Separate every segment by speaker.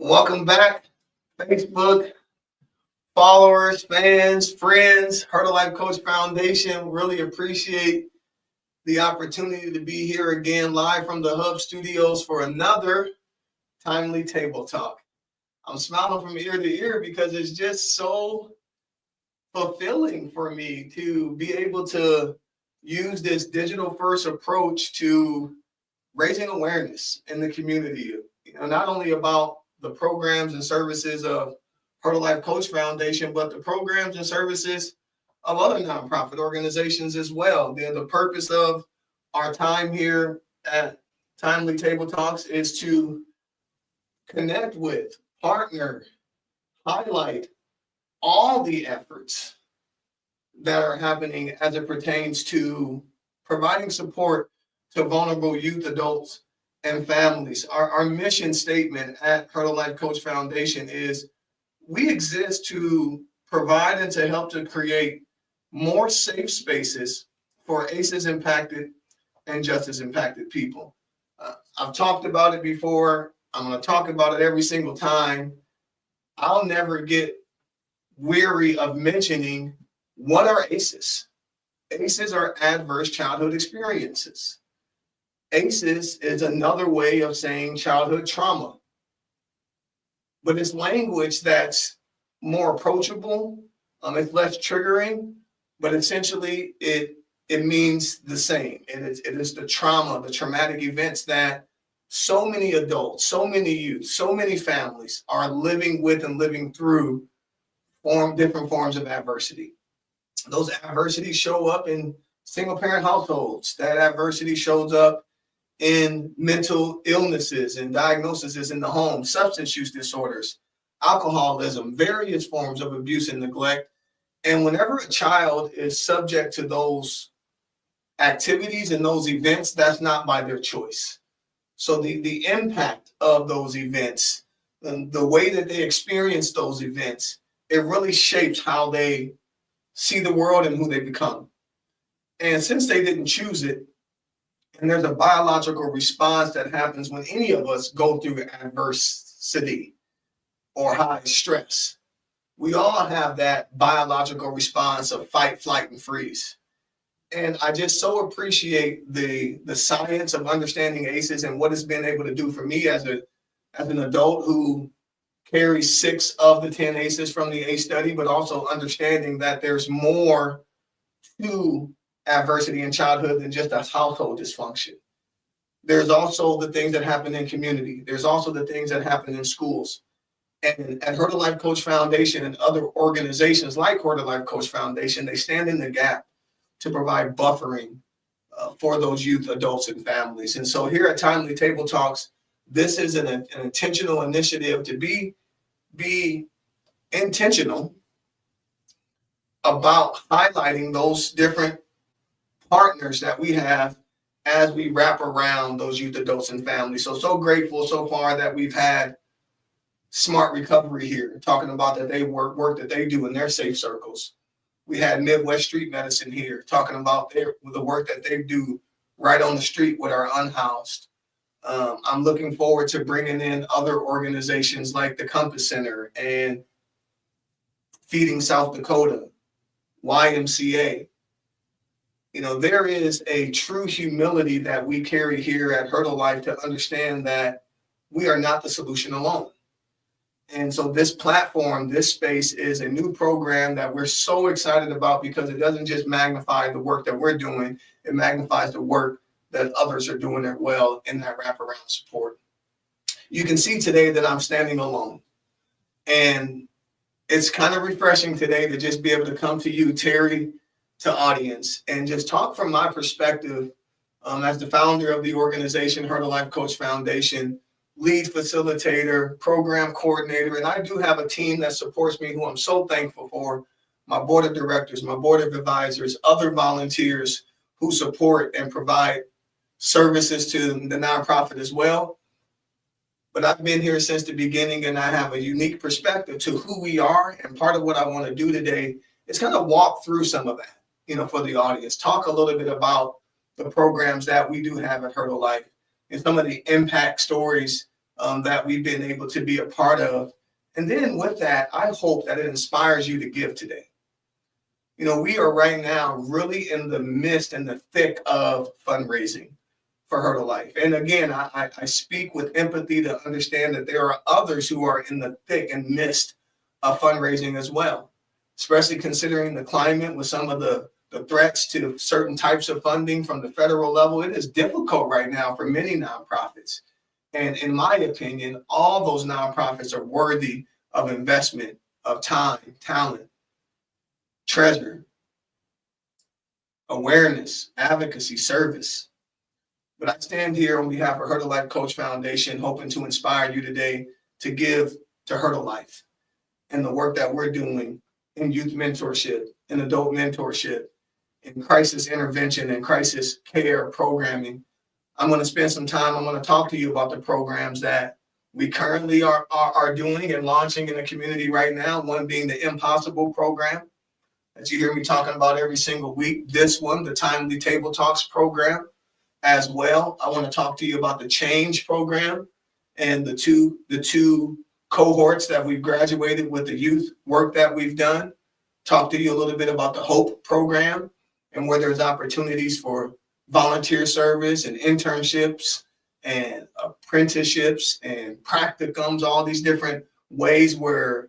Speaker 1: Welcome back, Facebook followers, fans, friends, Heart of Life Coach Foundation. Really appreciate the opportunity to be here again live from the Hub Studios for another timely table talk. I'm smiling from ear to ear because it's just so fulfilling for me to be able to use this digital first approach to raising awareness in the community. Not only about the programs and services of Heart of Life Coach Foundation, but the programs and services of other nonprofit organizations as well. The purpose of our time here at Timely Table Talks is to connect with, partner, highlight all the efforts that are happening as it pertains to providing support to vulnerable youth, adults, and families. Our mission statement at Heart of Life Coach Foundation is we exist to provide and to help to create more safe spaces for ACEs impacted and justice impacted people. I've talked about it before. I'm going to talk about it every single time. I'll never get weary of mentioning what are ACEs. ACEs are adverse childhood experiences. ACEs is another way of saying childhood trauma, but it's language that's more approachable. It's less triggering, but essentially it means the same. It is the trauma, the traumatic events that so many adults, so many youth, so many families are living with and living through different forms of adversity. Those adversities show up in single parent households. That adversity shows up in mental illnesses and diagnoses in the home, substance use disorders, alcoholism, various forms of abuse and neglect. And whenever a child is subject to those activities and those events, that's not by their choice. So the impact of those events and the way that they experience those events, it really shapes how they see the world and who they become. And since they didn't choose it, and there's a biological response that happens when any of us go through adversity or high stress. We all have that biological response of fight, flight, and freeze. And I just so appreciate the science of understanding ACEs and what it's been able to do for me as an adult who carries 6 of the 10 ACEs from the ACE study, but also understanding that there's more to adversity in childhood than just a household dysfunction. There's also the things that happen in community. There's also the things that happen in schools. And at Heart of Life Coach Foundation and other organizations like Heart of Life Coach Foundation, they stand in the gap to provide buffering for those youth, adults, and families. And so here at Timely Table Talks, this is an intentional initiative to be intentional about highlighting those different partners that we have as we wrap around those youth, adults, and families. So grateful so far that we've had Smart Recovery here, talking about that they work that they do in their safe circles. We had Midwest Street Medicine here, talking about the work that they do right on the street with our unhoused. I'm looking forward to bringing in other organizations like the Compass Center and Feeding South Dakota, YMCA. There is a true humility that we carry here at Heart of Life to understand that we are not the solution alone. And so this platform, this space is a new program that we're so excited about because it doesn't just magnify the work that we're doing, it magnifies the work that others are doing as well in that wraparound support. You can see today that I'm standing alone. And it's kind of refreshing today to just be able to come to you, Terry, to audience, and just talk from my perspective as the founder of the organization, Heart of Life Coach Foundation, lead facilitator, program coordinator, and I do have a team that supports me who I'm so thankful for, my board of directors, my board of advisors, other volunteers who support and provide services to the nonprofit as well. But I've been here since the beginning and I have a unique perspective to who we are, and part of what I want to do today is kind of walk through some of that, for the audience, talk a little bit about the programs that we do have at Heart of Life and some of the impact stories that we've been able to be a part of. And then with that, I hope that it inspires you to give today. You know, we are right now really in the midst and the thick of fundraising for Her to Life. And again, I speak with empathy to understand that there are others who are in the thick and midst of fundraising as well, especially considering the climate with some of the threats to certain types of funding from the federal level. It is difficult right now for many nonprofits. And in my opinion, all those nonprofits are worthy of investment, of time, talent, treasure, awareness, advocacy, service. But I stand here on behalf of Her to Life Coach Foundation, hoping to inspire you today to give to Her to Life and the work that we're doing in youth mentorship, in adult mentorship, in crisis intervention and crisis care programming. I'm going to spend some time. I'm going to talk to you about the programs that we currently are doing and launching in the community right now. One being the Impossible program that you hear me talking about every single week. This one, the Timely Table Talks program as well. I want to talk to you about the Change program and the two cohorts that we've graduated with the youth work that we've done. Talk to you a little bit about the Hope program and where there's opportunities for volunteer service and internships and apprenticeships and practicums, all these different ways where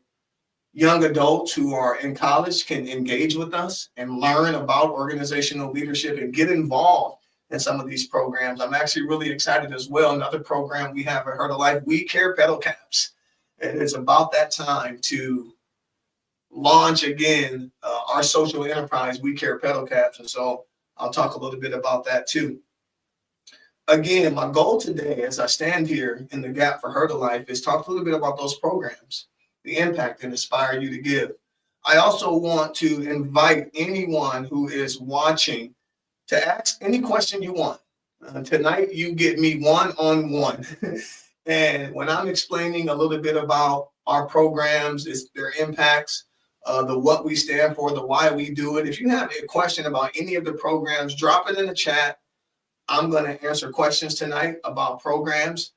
Speaker 1: young adults who are in college can engage with us and learn about organizational leadership and get involved in some of these programs. I'm actually really excited as well. Another program we have at Her to Life, We Care Pedal Caps. And it's about that time to launch again our social enterprise, We Care Pedal Caps. And so I'll talk a little bit about that too. Again, my goal today as I stand here in the gap for Her to Life is talk a little bit about those programs, the impact and inspire you to give. I also want to invite anyone who is watching to ask any question you want. Tonight, you get me one-on-one. And when I'm explaining a little bit about our programs, their impacts, the what we stand for, the why we do it. If you have a question about any of the programs, drop it in the chat. I'm going to answer questions tonight about programs.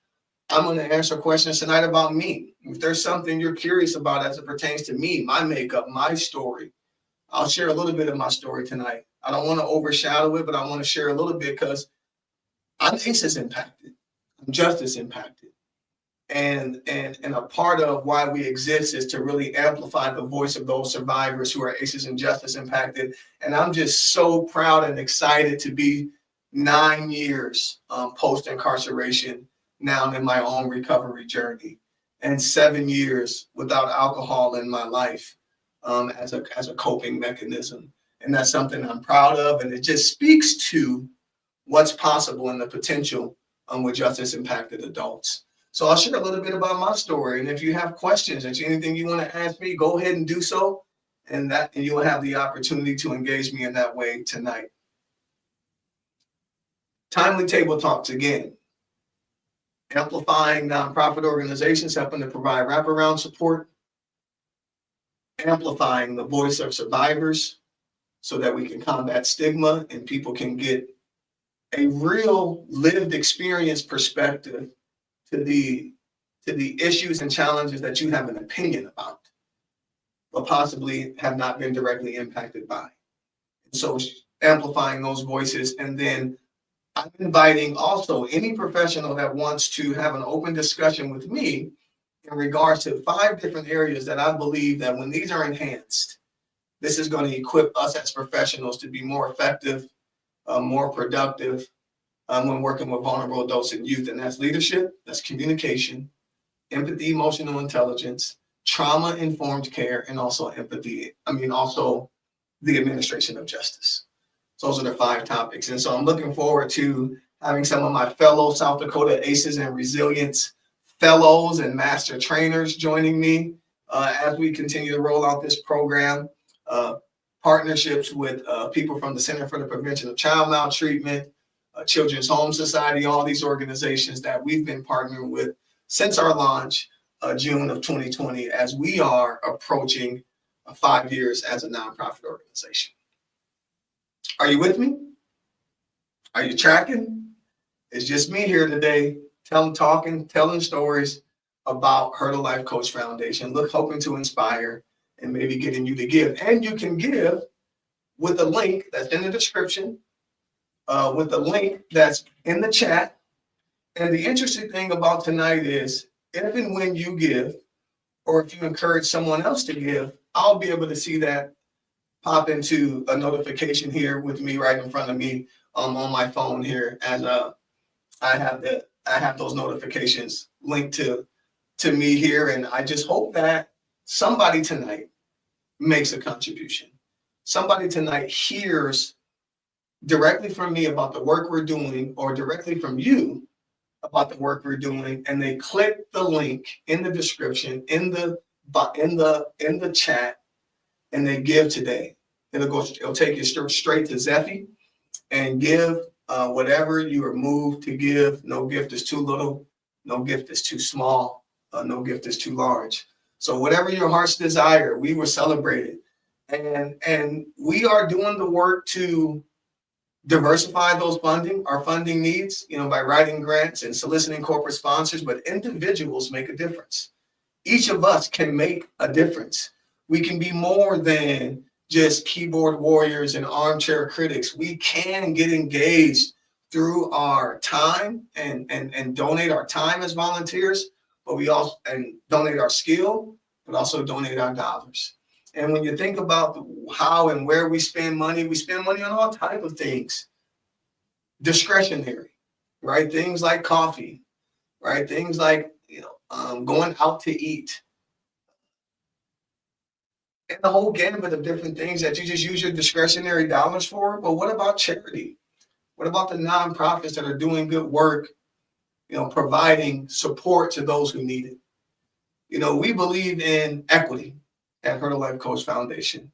Speaker 1: I'm going to answer questions tonight about me. If there's something you're curious about as it pertains to me, my makeup, my story, I'll share a little bit of my story tonight. I don't want to overshadow it, but I want to share a little bit because I'm ACEs impacted. I'm justice impacted. And a part of why we exist is to really amplify the voice of those survivors who are ACEs and justice impacted. And I'm just so proud and excited to be 9 years post-incarceration now in my own recovery journey, and 7 years without alcohol in my life as a coping mechanism. And that's something I'm proud of. And it just speaks to what's possible and the potential with justice impacted adults. So I'll share a little bit about my story. And if you have questions and anything you want to ask me, go ahead and do so. And you will have the opportunity to engage me in that way tonight. Timely Table Talks, again, amplifying nonprofit organizations, helping to provide wraparound support, amplifying the voice of survivors so that we can combat stigma and people can get a real lived experience perspective to the issues and challenges that you have an opinion about, but possibly have not been directly impacted by. And so amplifying those voices. And then I'm inviting also any professional that wants to have an open discussion with me in regards to 5 different areas that I believe that when these are enhanced, this is going to equip us as professionals to be more effective, more productive when working with vulnerable adults and youth. And that's leadership, that's communication, empathy, emotional intelligence, trauma-informed care, and also also the administration of justice. So those are the 5 topics. And so I'm looking forward to having some of my fellow South Dakota ACEs and Resilience fellows and master trainers joining me as we continue to roll out this program. Partnerships with people from the Center for the Prevention of Child Maltreatment, Children's Home Society, all these organizations that we've been partnering with since our launch, June of 2020, as we are approaching 5 years as a nonprofit organization. Are you with me? Are you tracking? It's just me here today telling stories about Her to Life Coach Foundation, hoping to inspire and maybe getting you to give. And you can give with a link that's in the description, with the link that's in the chat. And the interesting thing about tonight is, if and when you give, or if you encourage someone else to give, I'll be able to see that pop into a notification here with me right in front of me on my phone here, as I have those notifications linked to me here. And I just hope that somebody tonight makes a contribution. Somebody tonight hears directly from me about the work we're doing, or directly from you about the work we're doing, and they click the link in the description, in the chat, and they give today. It'll take you straight to Zephy and give whatever you are moved to give. No gift is too little, no gift is too small, no gift is too large. So whatever your heart's desire, we will celebrate it. And we are doing the work to diversify our funding needs, by writing grants and soliciting corporate sponsors, but individuals make a difference. Each of us can make a difference. We can be more than just keyboard warriors and armchair critics. We can get engaged through our time and donate our time as volunteers, but we also donate our skill, but also donate our dollars. And when you think about how and where we spend money on all type of things. Discretionary, right? Things like coffee, right? Things like, going out to eat. And the whole gamut of different things that you just use your discretionary dollars for. But what about charity? What about the nonprofits that are doing good work, providing support to those who need it? We believe in equity at Her to Life Coach Foundation.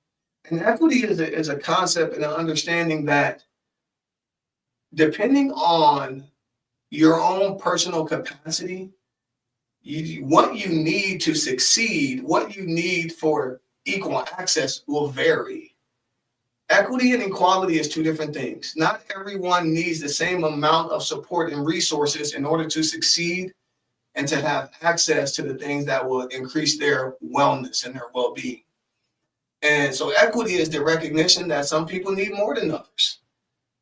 Speaker 1: And equity is a concept and an understanding that, depending on your own personal capacity, what you need to succeed, what you need for equal access will vary. Equity and equality is two different things. Not everyone needs the same amount of support and resources in order to succeed and to have access to the things that will increase their wellness and their well-being. And so equity is the recognition that some people need more than others.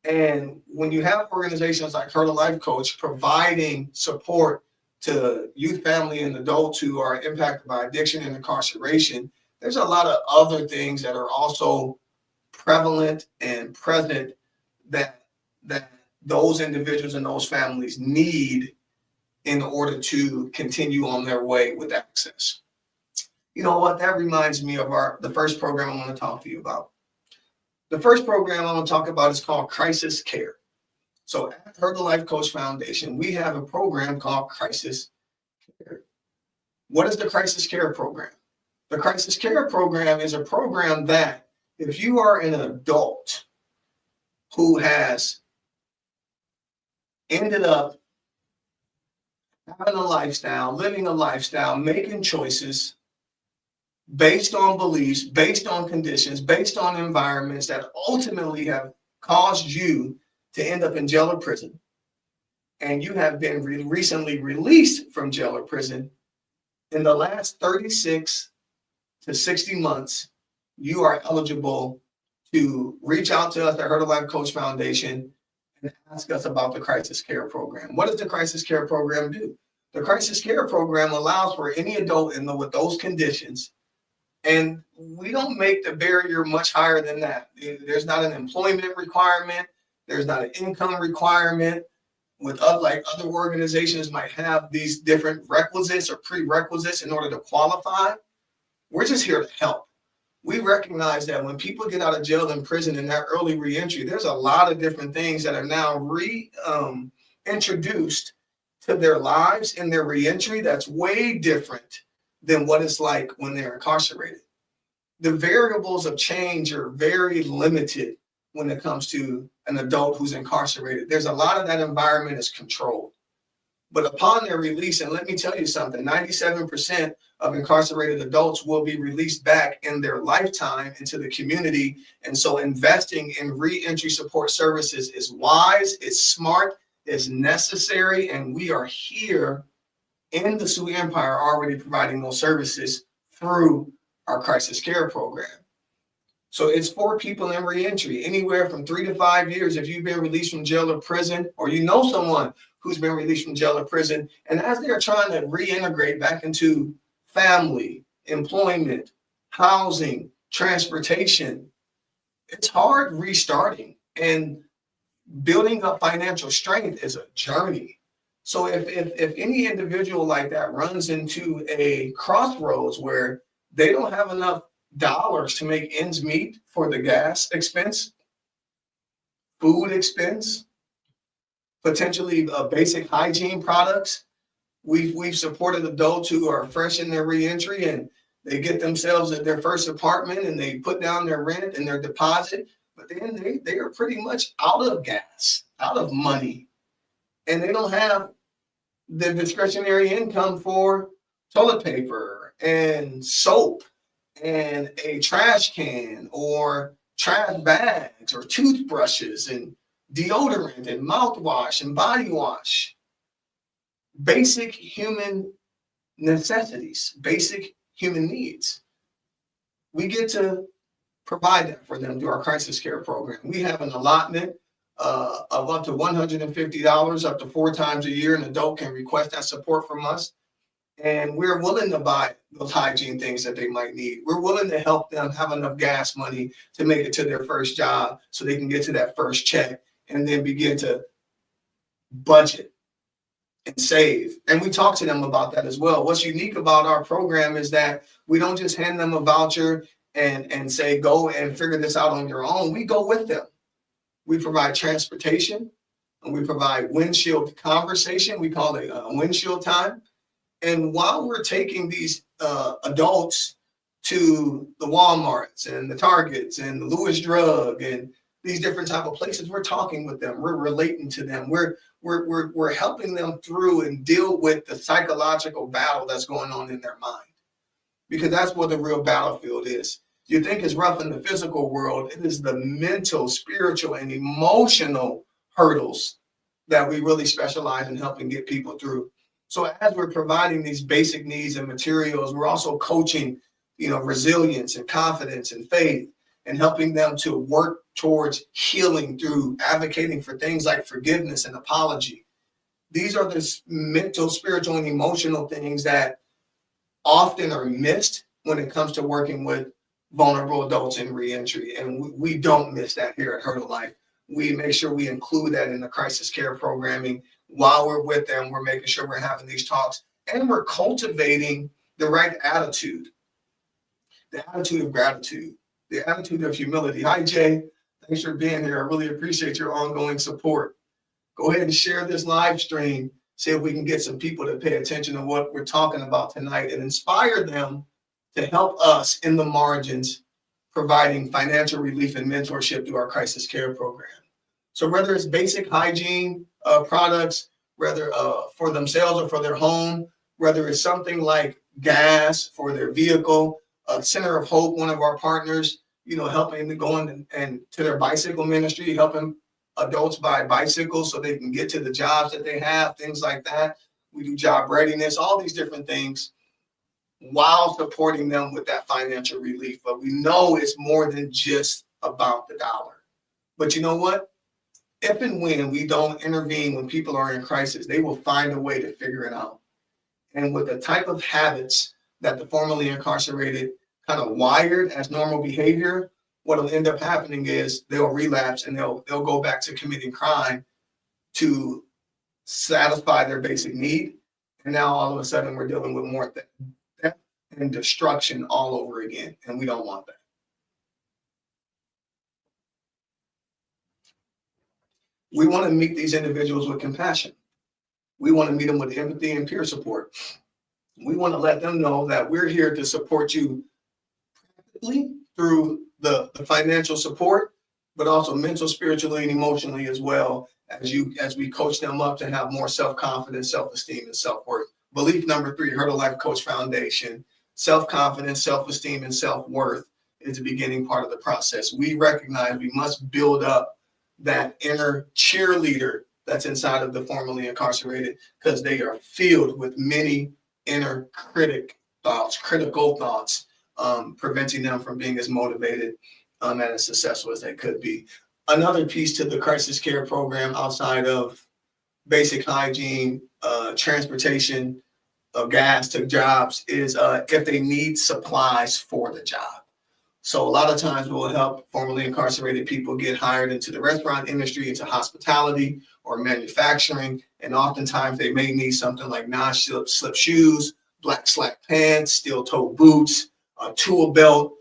Speaker 1: And when you have organizations like Her to Life Coach providing support to youth, family, and adults who are impacted by addiction and incarceration, there's a lot of other things that are also prevalent and present that those individuals and those families need in order to continue on their way with access. You know what? That reminds me of the first program I want to talk to you about. The first program I want to talk about is called Crisis Care. So at Her to Life Coach Foundation, we have a program called Crisis Care. What is the Crisis Care program? The Crisis Care program is a program that, if you are an adult who has ended up having a lifestyle, living a lifestyle, making choices based on beliefs, based on conditions, based on environments that ultimately have caused you to end up in jail or prison, and you have been recently released from jail or prison, in the last 36 to 60 months, you are eligible to reach out to us at Her to Life Coach Foundation and ask us about the Crisis Care program. What does the Crisis Care program do? The Crisis Care program allows for any adult with those conditions, and we don't make the barrier much higher than that. There's not an employment requirement. There's not an income requirement. Like other organizations might have these different requisites or prerequisites in order to qualify. We're just here to help. We recognize that when people get out of jail and prison in that early reentry, there's a lot of different things that are now reintroduced to their lives in their reentry that's way different than what it's like when they're incarcerated. The variables of change are very limited when it comes to an adult who's incarcerated. There's a lot of that environment is controlled. But upon their release, and let me tell you something, 97% of incarcerated adults will be released back in their lifetime into the community. And so investing in reentry support services is wise, it's smart, is necessary, and we are here in the Sioux Empire already providing those services through our crisis care program. So it's for people in reentry, anywhere from 3 to 5 years. If you've been released from jail or prison, or you know someone who's been released from jail or prison, and as they're trying to reintegrate back into family, employment, housing, transportation, it's hard restarting. And building up financial strength is a journey. So if any individual like that runs into a crossroads where they don't have enough dollars to make ends meet for the gas expense, food expense, potentially basic hygiene products, we've supported adults who are fresh in their reentry, and they get themselves at their first apartment and they put down their rent and their deposit, but then they are pretty much out of gas, out of money, and they don't have the discretionary income for toilet paper and soap and a trash can or trash bags or toothbrushes and deodorant and mouthwash and body wash. Basic human necessities, basic human needs. We get to provide that for them through our crisis care program. We have an allotment of up to $150 up to 4 times a year. An adult can request that support from us. And we're willing to buy those hygiene things that they might need. We're willing to help them have enough gas money to make it to their first job so they can get to that first check and then begin to budget and save. And we talk to them about that as well. What's unique about our program is that we don't just hand them a voucher and say, go and figure this out on your own. We go with them. We provide transportation, and we provide windshield conversation. We call it windshield time. And while we're taking these adults to the Walmarts and the Targets and the Lewis Drug and these different type of places, we're talking with them. We're relating to them. We're helping them through and deal with the psychological battle that's going on in their mind, because that's what the real battlefield is. You think it's rough in the physical world. It is the mental, spiritual, and emotional hurdles that we really specialize in helping get people through. So as we're providing these basic needs and materials, we're also coaching, resilience and confidence and faith, and helping them to work towards healing through advocating for things like forgiveness and apology. These are the mental, spiritual, and emotional things that often are missed when it comes to working with vulnerable adults in reentry. And we don't miss that here at Hurdle Life. We make sure we include that in the crisis care programming. While we're with them, we're making sure we're having these talks, and we're cultivating the right attitude, the attitude of gratitude, the attitude of humility. Hi, Jay. Thanks for being here. I really appreciate your ongoing support. Go ahead and share this live stream. See if we can get some people to pay attention to what we're talking about tonight and inspire them to help us in the margins, providing financial relief and mentorship through our crisis care program. So whether it's basic hygiene products, whether for themselves or for their home, whether it's something like gas for their vehicle, Center of Hope, one of our partners, helping to go in and to their bicycle ministry, helping adults buy bicycles so they can get to the jobs that they have, things like that. We do job readiness, all these different things, while supporting them with that financial relief. But we know it's more than just about the dollar. But you know what? If and when we don't intervene when people are in crisis, they will find a way to figure it out. And with the type of habits that the formerly incarcerated kind of wired as normal behavior, what will end up happening is they'll relapse and they'll go back to committing crime to satisfy their basic need. And now all of a sudden we're dealing with more theft and destruction all over again. And we don't want that. We want to meet these individuals with compassion. We want to meet them with empathy and peer support. We want to let them know that we're here to support you practically through the financial support, but also mental, spiritually, and emotionally as well, as we coach them up to have more self-confidence, self-esteem, and self-worth. Belief number 3, Hurdle Life Coach Foundation, self-confidence, self-esteem, and self-worth is the beginning part of the process. We recognize we must build up that inner cheerleader that's inside of the formerly incarcerated, because they are filled with many inner critical thoughts, preventing them from being as motivated and as successful as they could be. Another piece to the crisis care program outside of basic hygiene, transportation of gas to jobs is if they need supplies for the job. So a lot of times we'll help formerly incarcerated people get hired into the restaurant industry, into hospitality or manufacturing. And oftentimes they may need something like non-slip shoes, black slack pants, steel toe boots, a tool belt,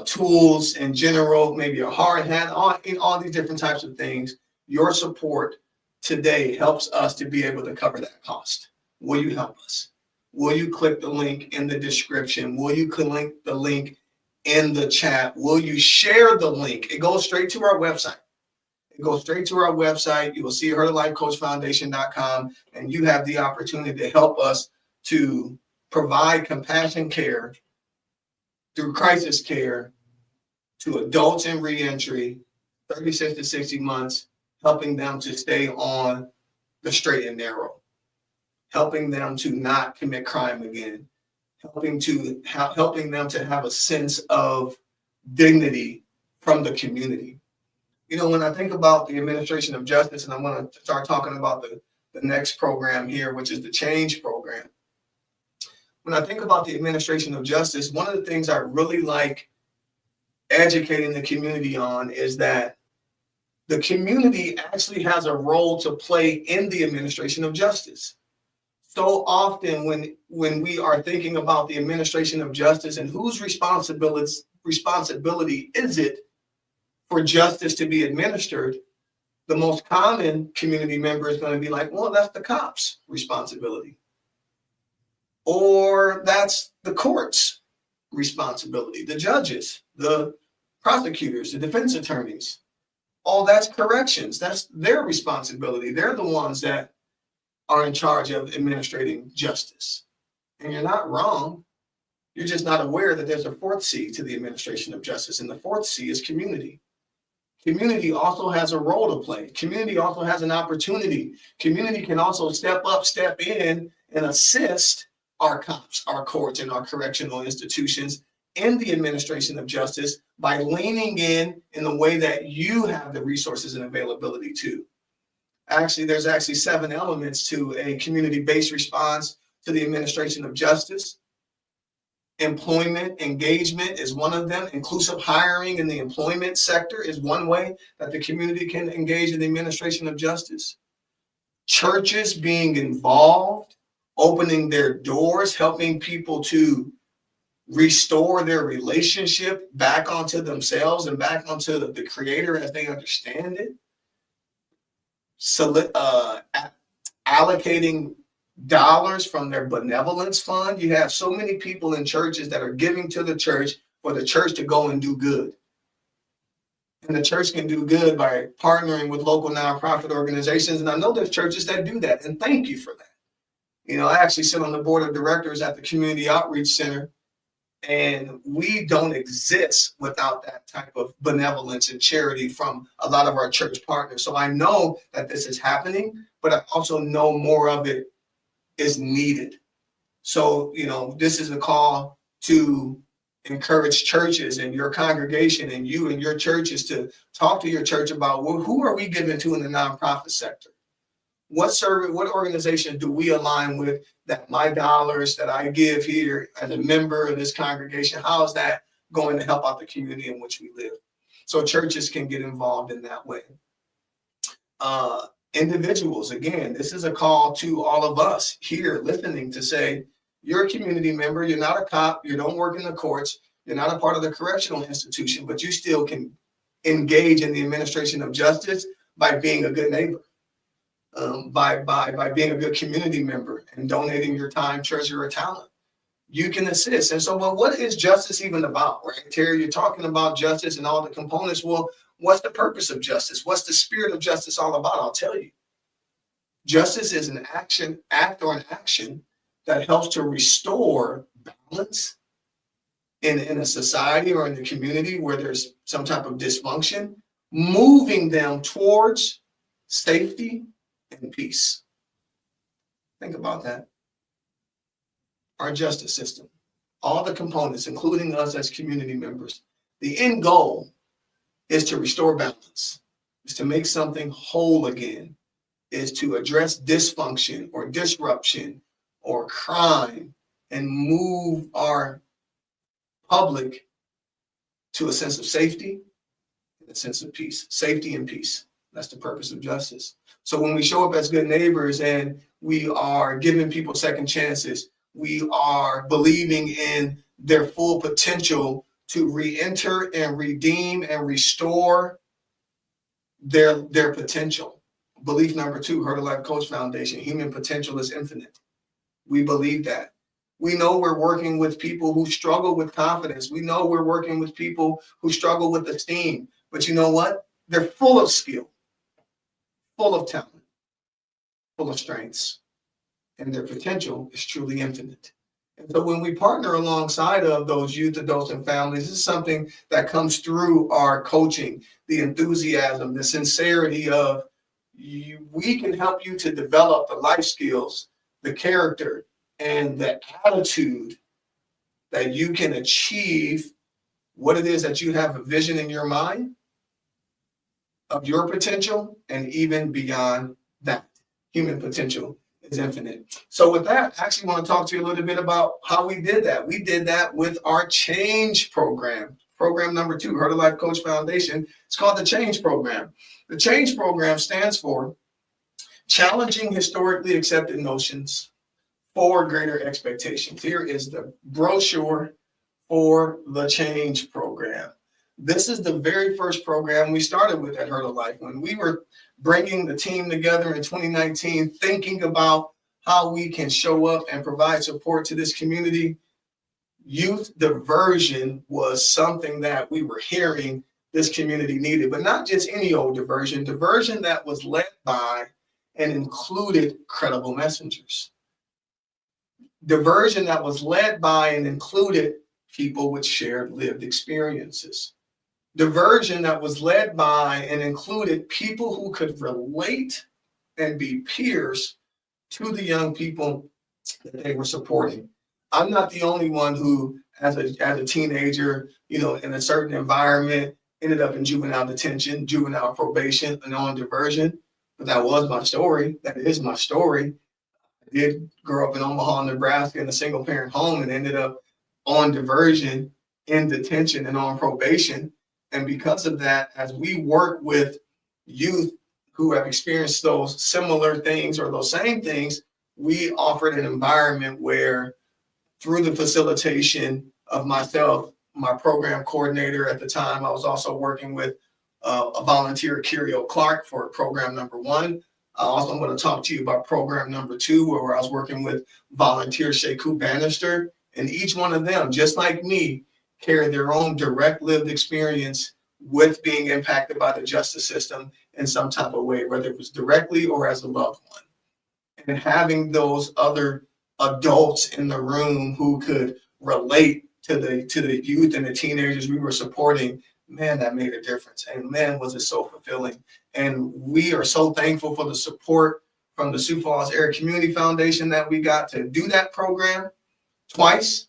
Speaker 1: tools in general, maybe a hard hat, all these different types of things. Your support today helps us to be able to cover that cost. Will you help us? Will you click the link in the description? Will you click the link in the chat? Will you share the link? It goes straight to our website. It goes straight to our website. You will see herlifecoachfoundation.com, and you have the opportunity to help us to provide compassion care through crisis care to adults in reentry, 36 to 60 months, helping them to stay on the straight and narrow, helping them to not commit crime again, helping them to have a sense of dignity from the community. You know, when I think about the administration of justice, and I'm going to start talking about the next program here, which is the change program. When I think about the administration of justice, one of the things I really like educating the community on is that the community actually has a role to play in the administration of justice. So often when we are thinking about the administration of justice and whose responsibility is it for justice to be administered, the most common community member is going to be like, well, that's the cops' responsibility. Or that's the court's responsibility, the judges, the prosecutors, the defense attorneys. Oh, that's corrections. That's their responsibility. They're the ones that are in charge of administrating justice. And you're not wrong. You're just not aware that there's a fourth C to the administration of justice. And the fourth C is community. Community also has a role to play. Community also has an opportunity. Community can also step up, step in, and assist our cops, our courts, and our correctional institutions in the administration of justice by leaning in the way that you have the resources and availability to. Actually, there's 7 elements to a community-based response to the administration of justice. Employment engagement is one of them. Inclusive hiring in the employment sector is one way that the community can engage in the administration of justice. Churches being involved, opening their doors, helping people to restore their relationship back onto themselves and back onto the Creator as they understand it. So, allocating dollars from their benevolence fund. You have so many people in churches that are giving to the church for the church to go and do good. And the church can do good by partnering with local nonprofit organizations. And I know there's churches that do that. And thank you for that. You know, I actually sit on the board of directors at the Community Outreach Center. And we don't exist without that type of benevolence and charity from a lot of our church partners. So I know that this is happening, but I also know more of it is needed. So, you know, this is a call to encourage churches and your congregation and you and your churches to talk to your church about, well, who are we giving to in the nonprofit sector? What service, what organization do we align with that my dollars that I give here as a member of this congregation, how is that going to help out the community in which we live? So churches can get involved in that way. Individuals, again, this is a call to all of us here listening to say, you're a community member, you're not a cop, you don't work in the courts, you're not a part of the correctional institution, but you still can engage in the administration of justice by being a good neighbor. By being a good community member and donating your time, treasure, or talent, you can assist. And so, well, what is justice even about, right? Terry, you're talking about justice and all the components. Well, what's the purpose of justice? What's the spirit of justice all about? I'll tell you. Justice is an action that helps to restore balance in a society or in the community where there's some type of dysfunction, moving them towards safety, and peace. Think about that. Our justice system, all the components, including us as community members, the end goal is to restore balance, is to make something whole again, is to address dysfunction or disruption or crime and move our public to a sense of safety and a sense of peace. Safety and peace. That's the purpose of justice. So when we show up as good neighbors and we are giving people second chances, we are believing in their full potential to re-enter and redeem and restore their potential. Belief number 2, Heart of Life Coach Foundation, human potential is infinite. We believe that. We know we're working with people who struggle with confidence. We know we're working with people who struggle with esteem. But you know what? They're full of skill, full of talent, full of strengths, and their potential is truly infinite. And so when we partner alongside of those youth, adults, and families, this is something that comes through our coaching, the enthusiasm, the sincerity of we can help you to develop the life skills, the character, and the attitude that you can achieve what it is that you have a vision in your mind of your potential, and even beyond that. Human potential is infinite. So with that, I actually want to talk to you a little bit about how we did that. We did that with our Change program. Program number 2, Heart of Life Coach Foundation. It's called the Change program. The Change program stands for Challenging Historically Accepted Notions for Greater Expectations. Here is the brochure for the Change program. This is the very first program we started with at Heart of Life. When we were bringing the team together in 2019, thinking about how we can show up and provide support to this community, youth diversion was something that we were hearing this community needed, but not just any old diversion that was led by and included credible messengers. Diversion that was led by and included people with shared lived experiences. Diversion that was led by and included people who could relate and be peers to the young people that they were supporting. I'm not the only one who, as a teenager, in a certain environment, ended up in juvenile detention, juvenile probation, and on diversion. But that was my story. That is my story. I did grow up in Omaha, Nebraska, in a single-parent home, and ended up on diversion, in detention, and on probation. And because of that, as we work with youth who have experienced those similar things or those same things, we offered an environment where, through the facilitation of myself, my program coordinator at the time, I was also working with a volunteer, Curio Clark, for program number 1. I'm going to talk to you about program number 2, where I was working with volunteer Sheku Bannister. And each one of them, just like me, carry their own direct lived experience with being impacted by the justice system in some type of way, whether it was directly or as a loved one. And having those other adults in the room who could relate to the youth and the teenagers we were supporting, man, that made a difference. And man, was it so fulfilling. And we are so thankful for the support from the Sioux Falls Area Community Foundation that we got to do that program twice.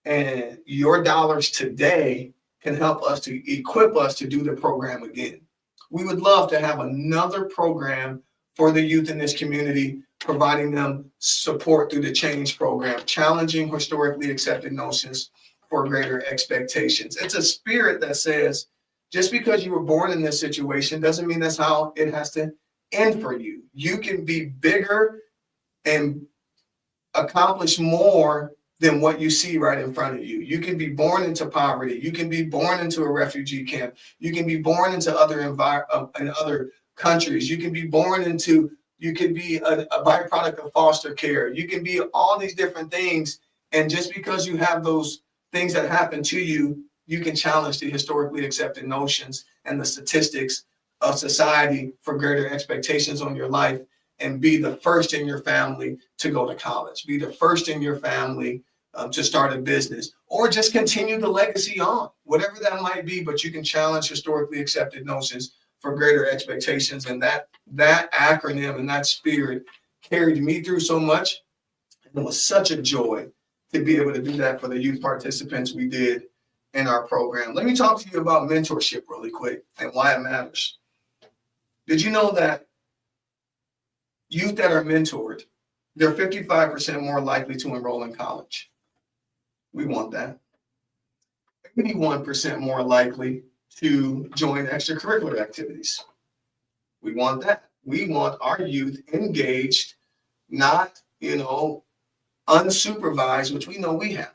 Speaker 1: And your dollars today can help us to equip us to do the program again. We would love to have another program for the youth in this community, providing them support through the Change program, challenging historically accepted notions for greater expectations. It's a spirit that says, just because you were born in this situation doesn't mean that's how it has to end for you. You can be bigger and accomplish more than what you see right in front of you. You can be born into poverty. You can be born into a refugee camp. You can be born into in other countries. You can be born into, you can be a byproduct of foster care. You can be all these different things. And just because you have those things that happen to you, you can challenge the historically accepted notions and the statistics of society for greater expectations on your life, and be the first in your family to go to college, be the first in your family to start a business, or just continue the legacy on, whatever that might be. But you can challenge historically accepted notions for greater expectations. And that acronym and that spirit carried me through so much. And it was such a joy to be able to do that for the youth participants we did in our program. Let me talk to you about mentorship really quick and why it matters. Did you know that youth that are mentored, they're 55% more likely to enroll in college? We want that. 81% more likely to join extracurricular activities. We want that. We want our youth engaged, not, unsupervised, which we know we have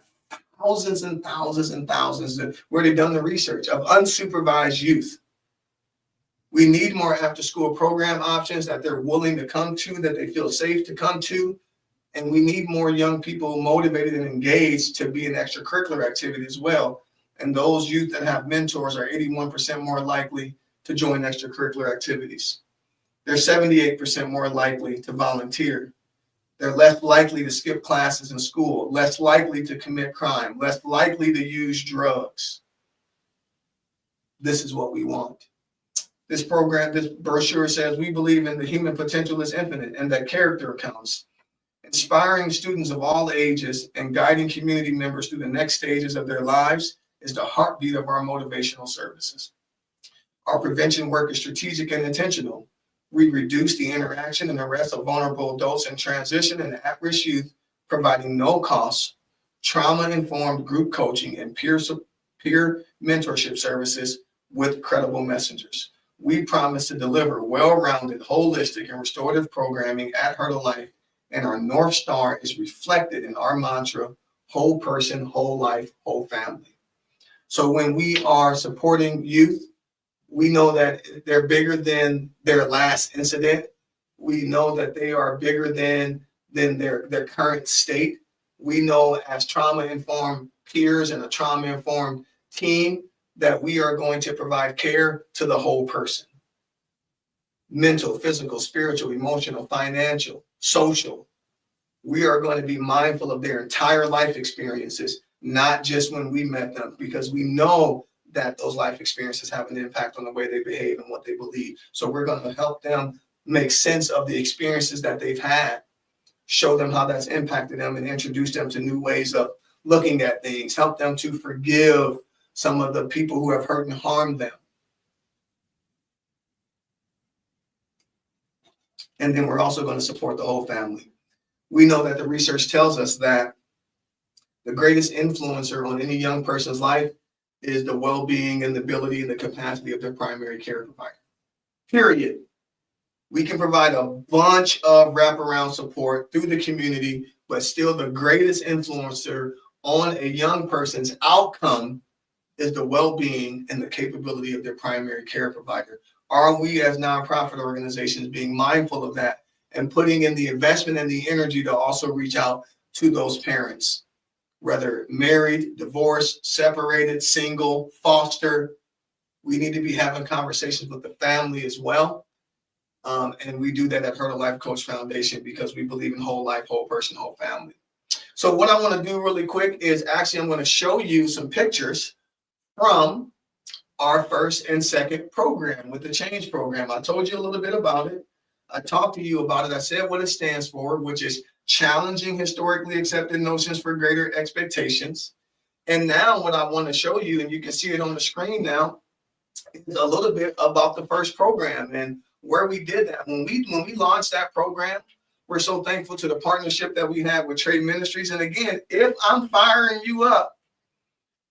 Speaker 1: thousands and thousands and thousands where they've done the research of unsupervised youth. We need more after-school program options that they're willing to come to, that they feel safe to come to. And we need more young people motivated and engaged to be in extracurricular activity as well. And those youth that have mentors are 81% more likely to join extracurricular activities. They're 78% more likely to volunteer. They're less likely to skip classes in school, less likely to commit crime, less likely to use drugs. This is what we want. This brochure says we believe in the human potential is infinite and that character counts. Inspiring students of all ages and guiding community members through the next stages of their lives is the heartbeat of our motivational services. Our prevention work is strategic and intentional. We reduce the interaction and arrest of vulnerable adults in transition and at-risk youth, providing no cost, trauma-informed group coaching and peer mentorship services with credible messengers. We promise to deliver well-rounded, holistic, and restorative programming at Heart of Life, and our North Star is reflected in our mantra, whole person, whole life, whole family. So when we are supporting youth, we know that they're bigger than their last incident. We know that they are bigger than their current state. We know as trauma-informed peers and a trauma-informed team that we are going to provide care to the whole person. Mental, physical, spiritual, emotional, financial, social. We are going to be mindful of their entire life experiences, not just when we met them, because we know that those life experiences have an impact on the way they behave and what they believe. So we're going to help them make sense of the experiences that they've had, show them how that's impacted them, and introduce them to new ways of looking at things, help them to forgive some of the people who have hurt and harmed them. And then we're also going to support the whole family. We know that the research tells us that the greatest influencer on any young person's life is the well-being and the ability and the capacity of their primary care provider. Period. We can provide a bunch of wraparound support through the community, but still the greatest influencer on a young person's outcome is the well-being and the capability of their primary care provider. Are we as nonprofit organizations being mindful of that and putting in the investment and the energy to also reach out to those parents, whether married, divorced, separated, single, foster? We need to be having conversations with the family as well. And we do that at Heart of Life Coach Foundation because we believe in whole life, whole person, whole family. So what I want to do really quick is actually I'm going to show you some pictures from our first and second program with the Change program. I told you a little bit about it. I talked to you about it. I said what it stands for, which is challenging historically accepted notions for greater expectations. And now what I want to show you, and you can see it on the screen now, is a little bit about the first program and where we did that. When we launched that program, we're so thankful to the partnership that we have with Trade Ministries. And again, if I'm firing you up,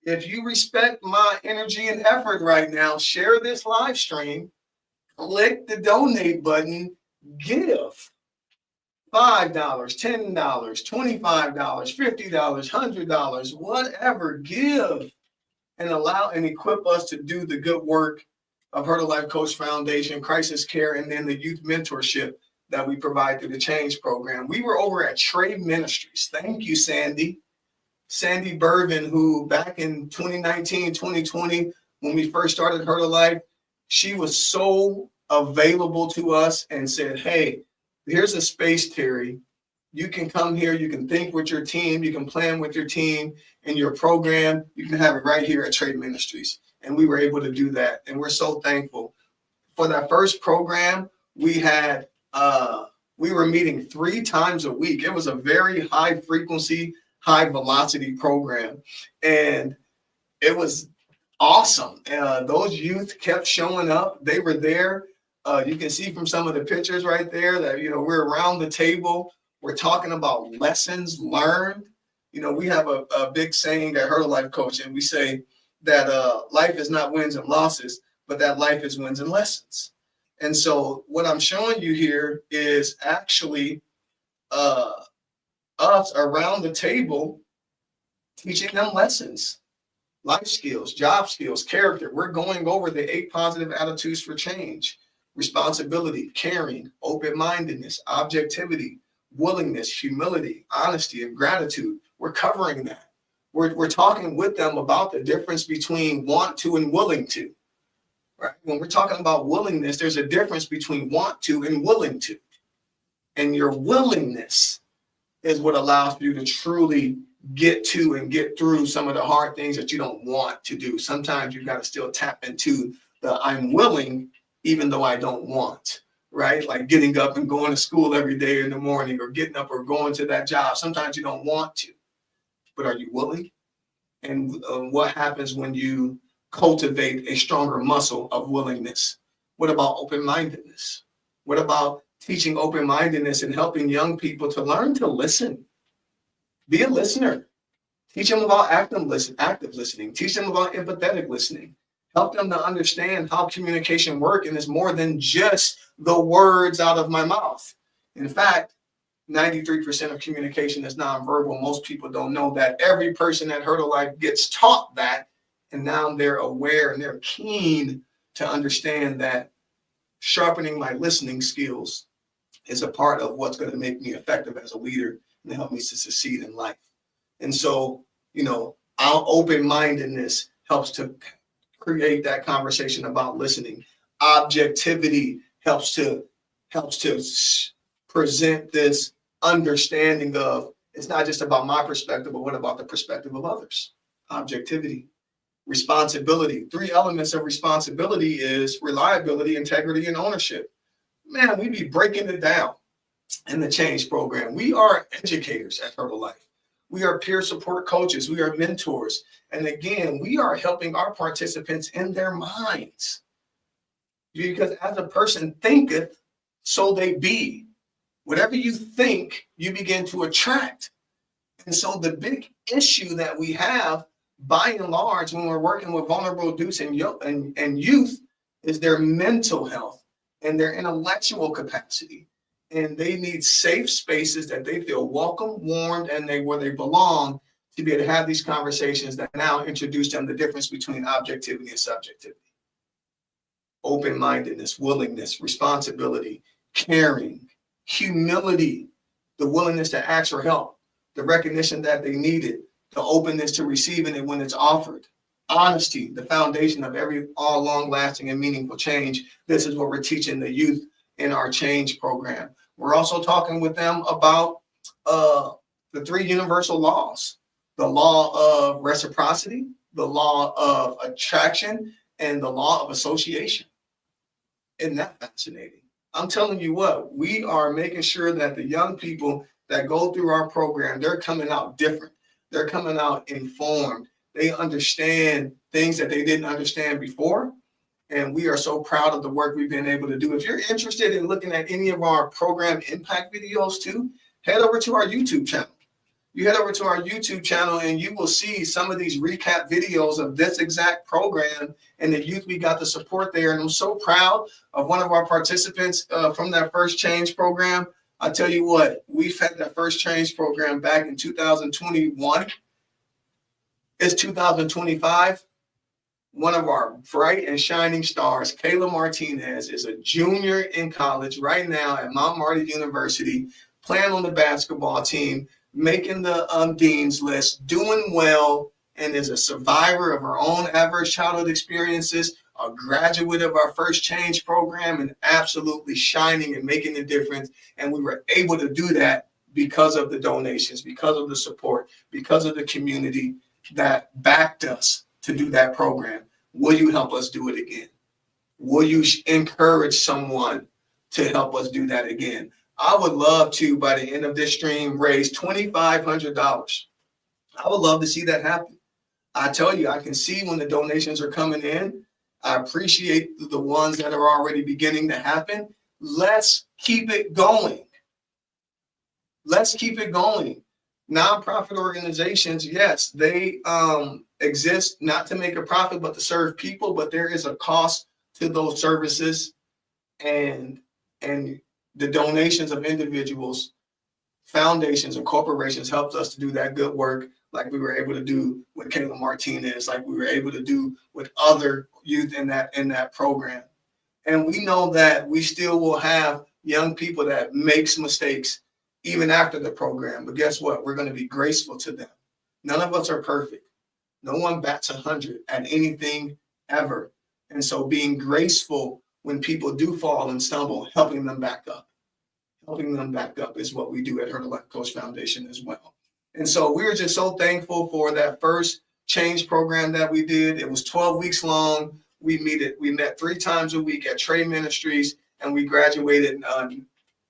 Speaker 1: if you respect my energy and effort right now, share this live stream, click the donate button, give $5, $10, $25, $50, $100, whatever, give and allow and equip us to do the good work of Heart of Life Coach Foundation, crisis care, and then the youth mentorship that we provide through the Change program. We were over at Trade Ministries. Thank you, Sandy. Sandy Bervin, who back in 2019, 2020, when we first started Heart of Life, she was so available to us and said, hey, here's a space, Terry. You can come here. You can think with your team. You can plan with your team and your program. You can have it right here at Trade Ministries. And we were able to do that. And we're so thankful for that first program, we were meeting 3 times a week. It was a very high frequency, high velocity program, and it was awesome. Those youth kept showing up. They were there. You can see from some of the pictures right there that, we're around the table. We're talking about lessons learned. We have a big saying at Hurdle Life Coach, and we say that life is not wins and losses, but that life is wins and lessons. And so what I'm showing you here is actually us around the table teaching them lessons, life skills, job skills, character. We're going over the 8 positive attitudes for change: responsibility, caring, open-mindedness, objectivity, willingness, humility, honesty, and gratitude. We're covering that. We're talking with them about the difference between want to and willing to. Right? When we're talking about willingness, there's a difference between want to and willing to. And your willingness is what allows you to truly get to and get through some of the hard things that you don't want to do. Sometimes you've got to still tap into the I'm willing, even though I don't want, right? Like getting up and going to school every day in the morning, or getting up or going to that job. Sometimes you don't want to, but are you willing? And what happens when you cultivate a stronger muscle of willingness? What about open-mindedness? What about teaching open-mindedness and helping young people to learn to listen? Be a listener. Teach them about active listening. Teach them about empathetic listening. Help them to understand how communication works, and it's more than just the words out of my mouth. In fact, 93% of communication is nonverbal. Most people don't know that. Every person at Hurdle Life gets taught that, and now they're aware and they're keen to understand that sharpening my listening skills is a part of what's going to make me effective as a leader and help me to succeed in life. And so, our open-mindedness helps to create that conversation about listening. Objectivity helps to present this understanding of, it's not just about my perspective, but what about the perspective of others? Objectivity. Responsibility. 3 elements of responsibility is reliability, integrity, and ownership. Man, we be breaking it down in the change program. We are educators at Hurdle Life. We are peer support coaches. We are mentors. And again, we are helping our participants in their minds. Because as a person thinketh, so they be. Whatever you think, you begin to attract. And so the big issue that we have, by and large, when we're working with vulnerable youth and youth, is their mental health and their intellectual capacity. And they need safe spaces that they feel welcome, warmed, and where they belong, to be able to have these conversations that now introduce them the difference between objectivity and subjectivity. Open-mindedness, willingness, responsibility, caring, humility, the willingness to ask for help, the recognition that they need it, the openness to receiving it when it's offered, honesty, the foundation of all long-lasting and meaningful change. This is what we're teaching the youth in our change program. We're also talking with them about the 3 universal laws: the law of reciprocity, the law of attraction, and the law of association. Isn't that fascinating? I'm telling you what, we are making sure that the young people that go through our program, they're coming out different. They're coming out informed. They understand things that they didn't understand before. And we are so proud of the work we've been able to do. If you're interested in looking at any of our program impact videos too, head over to our YouTube channel. You head over to our YouTube channel and you will see some of these recap videos of this exact program and the youth we got to support there. And I'm so proud of one of our participants from that first change program. I tell you what, we've had that first change program back in 2021. It's 2025. One of our bright and shining stars, Kayla Martinez, is a junior in college right now at Mount Marty University, playing on the basketball team, making the dean's list, doing well, and is a survivor of her own adverse childhood experiences, a graduate of our first change program, and absolutely shining and making a difference. And we were able to do that because of the donations, because of the support, because of the community that backed us to do that program. Will you help us do it again? Will you encourage someone to help us do that again? I would love to, by the end of this stream, raise $2,500. I would love to see that happen. I tell you, I can see when the donations are coming in. I appreciate the ones that are already beginning to happen. Let's keep it going. Let's keep it going. Nonprofit organizations, yes, they exist not to make a profit, but to serve people. But there is a cost to those services, and the donations of individuals, foundations, and corporations helped us to do that good work, like we were able to do with Kayla Martinez, like we were able to do with other youth in that program. And we know that we still will have young people that makes mistakes even after the program. But guess what? We're going to be graceful to them. None of us are perfect. No one bats 100 at anything ever. And so being graceful when people do fall and stumble, helping them back up. Helping them back up is what we do at Her Life Coach Foundation as well. And so we were just so thankful for that first change program that we did. It was 12 weeks long. We met 3 times a week at Trey Ministries, and we graduated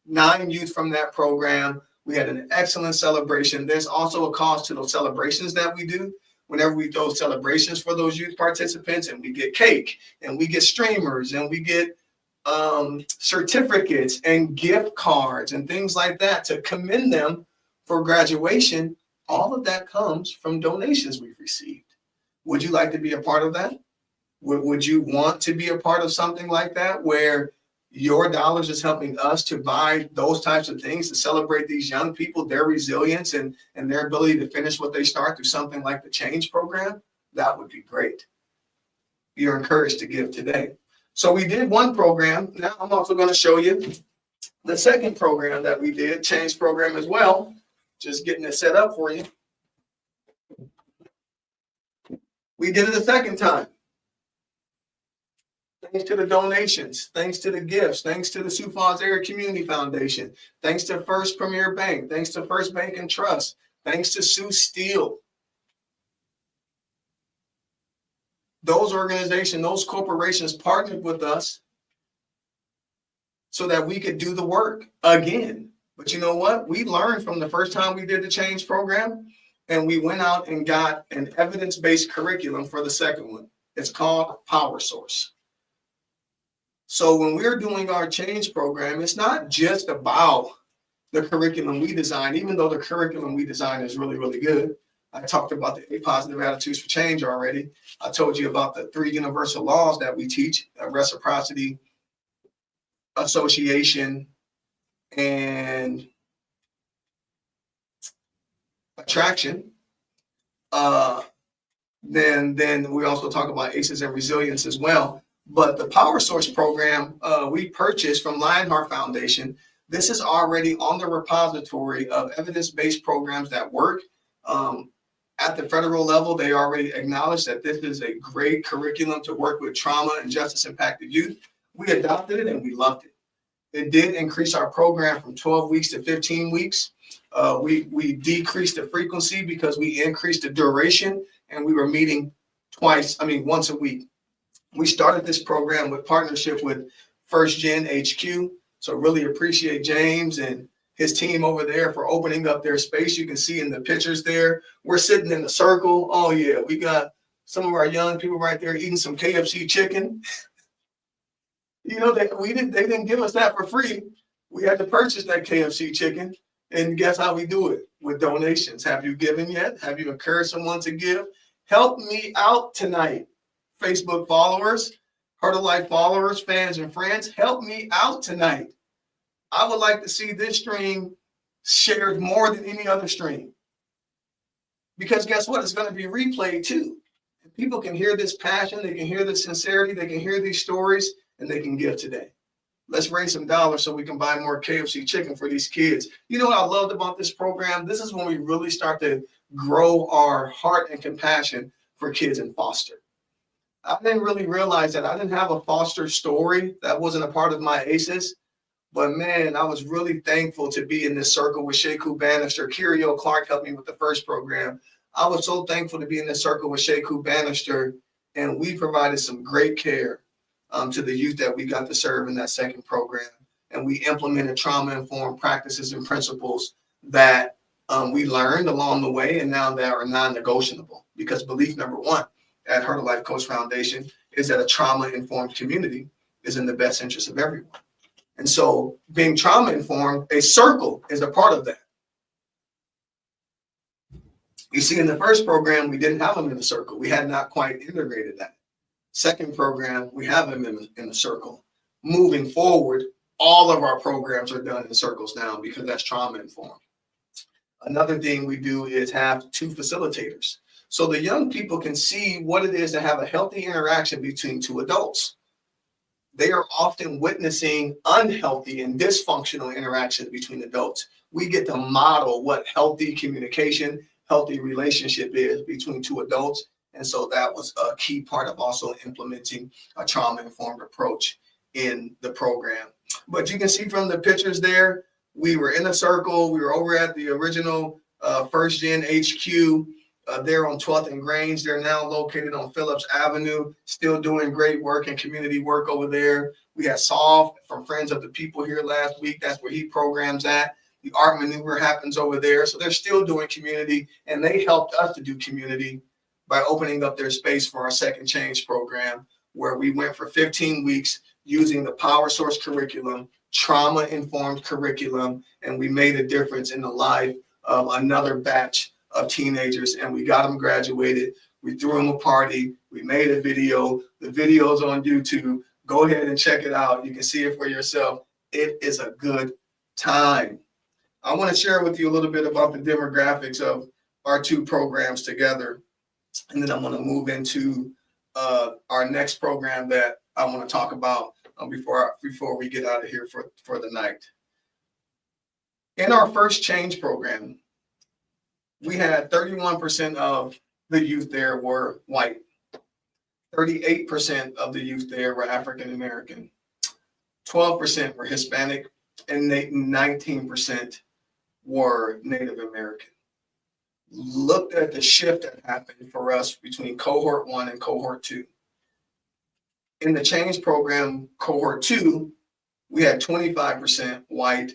Speaker 1: 9 youth from that program. We had an excellent celebration. There's also a cost to those celebrations that we do. Whenever we do celebrations for those youth participants, and we get cake, and we get streamers, and we get certificates and gift cards and things like that to commend them for graduation, all of that comes from donations we've received. Would you like to be a part of that? Would you want to be a part of something like that, where your dollars is helping us to buy those types of things to celebrate these young people, their resilience and their ability to finish what they start through something like the Change program? That would be great. You're encouraged to give today. So we did one program. Now I'm also going to show you the second program that we did, Change program as well. Just getting it set up for you. We did it a second time. Thanks to the donations, thanks to the gifts, thanks to the Sioux Falls Area Community Foundation, thanks to First Premier Bank, thanks to First Bank and Trust, thanks to Sue Steele. Those organizations, those corporations partnered with us so that we could do the work again. But you know what? We learned from the first time we did the Change program, and we went out and got an evidence-based curriculum for the second one. It's called Power Source. So when we're doing our Change program, it's not just about the curriculum we design, even though the curriculum we design is really, really good. I talked about the 8 positive attitudes for change already. I told you about the 3 universal laws that we teach: reciprocity, association, and attraction. Then we also talk about ACEs and resilience as well. But the Power Source program we purchased from Lionheart Foundation. This is already on the repository of evidence-based programs that work. At the federal level, they already acknowledge that this is a great curriculum to work with trauma and justice impacted youth. We adopted it and we loved it. It did increase our program from 12 weeks to 15 weeks. We decreased the frequency because we increased the duration, and we were meeting once a week. We started this program with partnership with First Gen HQ. So really appreciate James and his team over there for opening up their space. You can see in the pictures there, we're sitting in a circle. Oh yeah, we got some of our young people right there eating some KFC chicken. You know, they didn't give us that for free. We had to purchase that KFC chicken. And guess how we do it? With donations. Have you given yet? Have you encouraged someone to give? Help me out tonight. Facebook followers, Heart of Life followers, fans, and friends, help me out tonight. I would like to see this stream shared more than any other stream. Because guess what? It's going to be replayed too. People can hear this passion, they can hear this sincerity, they can hear these stories, and they can give today. Let's raise some dollars so we can buy more KFC chicken for these kids. You know what I loved about this program? This is when we really start to grow our heart and compassion for kids in foster. I didn't really realize that I didn't have a foster story. That wasn't a part of my ACEs. But man, I was really thankful to be in this circle with Sheku Bannister. Kyrio Clark helped me with the first program. I was so thankful to be in this circle with Sheku Bannister, and we provided some great care to the youth that we got to serve in that second program. And we implemented trauma-informed practices and principles that we learned along the way, and now that are non-negotiable. Because belief number one at Heart of Life Coach Foundation is that a trauma-informed community is in the best interest of everyone. And so being trauma-informed, a circle is a part of that. You see, in the first program, we didn't have them in a circle. We had not quite integrated that. Second program, we have them in a circle. Moving forward, all of our programs are done in circles now because that's trauma-informed. Another thing we do is have 2 facilitators. So the young people can see what it is to have a healthy interaction between 2 adults. They are often witnessing unhealthy and dysfunctional interactions between adults. We get to model what healthy communication, healthy relationship is between 2 adults. And so that was a key part of also implementing a trauma-informed approach in the program. But you can see from the pictures there, we were in a circle. We were over at the original First Gen HQ there on 12th and Grange. They're now located on Phillips Avenue, still doing great work and community work over there. We had Saul from Friends of the People here last week. That's where he programs at. The art maneuver happens over there. So they're still doing community, and they helped us to do community by opening up their space for our Second Change program, where we went for 15 weeks using the Power Source curriculum, trauma-informed curriculum, and we made a difference in the life of another batch of teenagers, and we got them graduated. We threw them a party. We made a video. The video's on YouTube. Go ahead and check it out. You can see it for yourself. It is a good time. I want to share with you a little bit about the demographics of our 2 programs together, and then I'm going to move into our next program that I want to talk about before we get out of here for the night. In our First Change program, we had 31% of the youth there were white. 38% of the youth there were African American. 12% were Hispanic, and 19% were Native American. Looked at the shift that happened for us between cohort 1 and cohort 2. In the Change program, cohort 2, we had 25% white,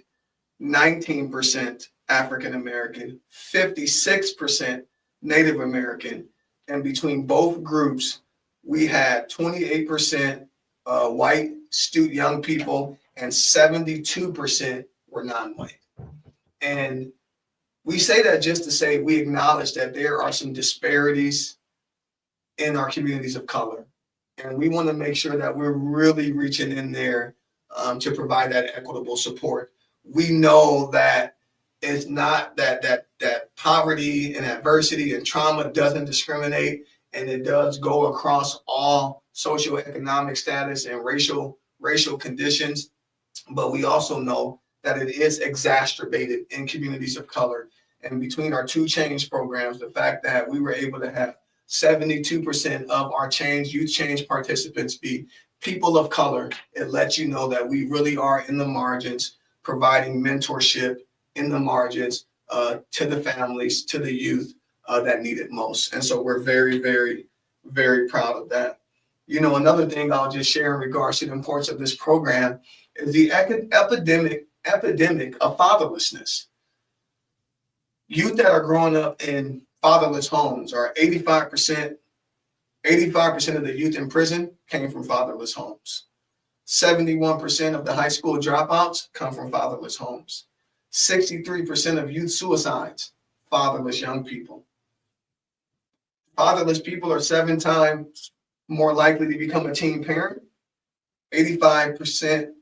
Speaker 1: 19% African American, 56% Native American, and between both groups, we had 28% white young people and 72% were non-white. And we say that just to say we acknowledge that there are some disparities in our communities of color. And we want to make sure that we're really reaching in there to provide that equitable support. We know that it's not that poverty and adversity and trauma doesn't discriminate, and it does go across all socioeconomic status and racial conditions. But we also know that it is exacerbated in communities of color. And between our 2 change programs, the fact that we were able to have 72% of our youth change participants be people of color, it lets you know that we really are in the margins, providing mentorship in the margins to the families, to the youth that need it most. And so we're very, very, very proud of that. You know, another thing I'll just share in regards to the importance of this program is the epidemic of fatherlessness. Youth that are growing up in fatherless homes are 85% of the youth in prison came from fatherless homes. 71% of the high school dropouts come from fatherless homes. 63% of youth suicides, fatherless young people. Fatherless people are 7 times more likely to become a teen parent. 85%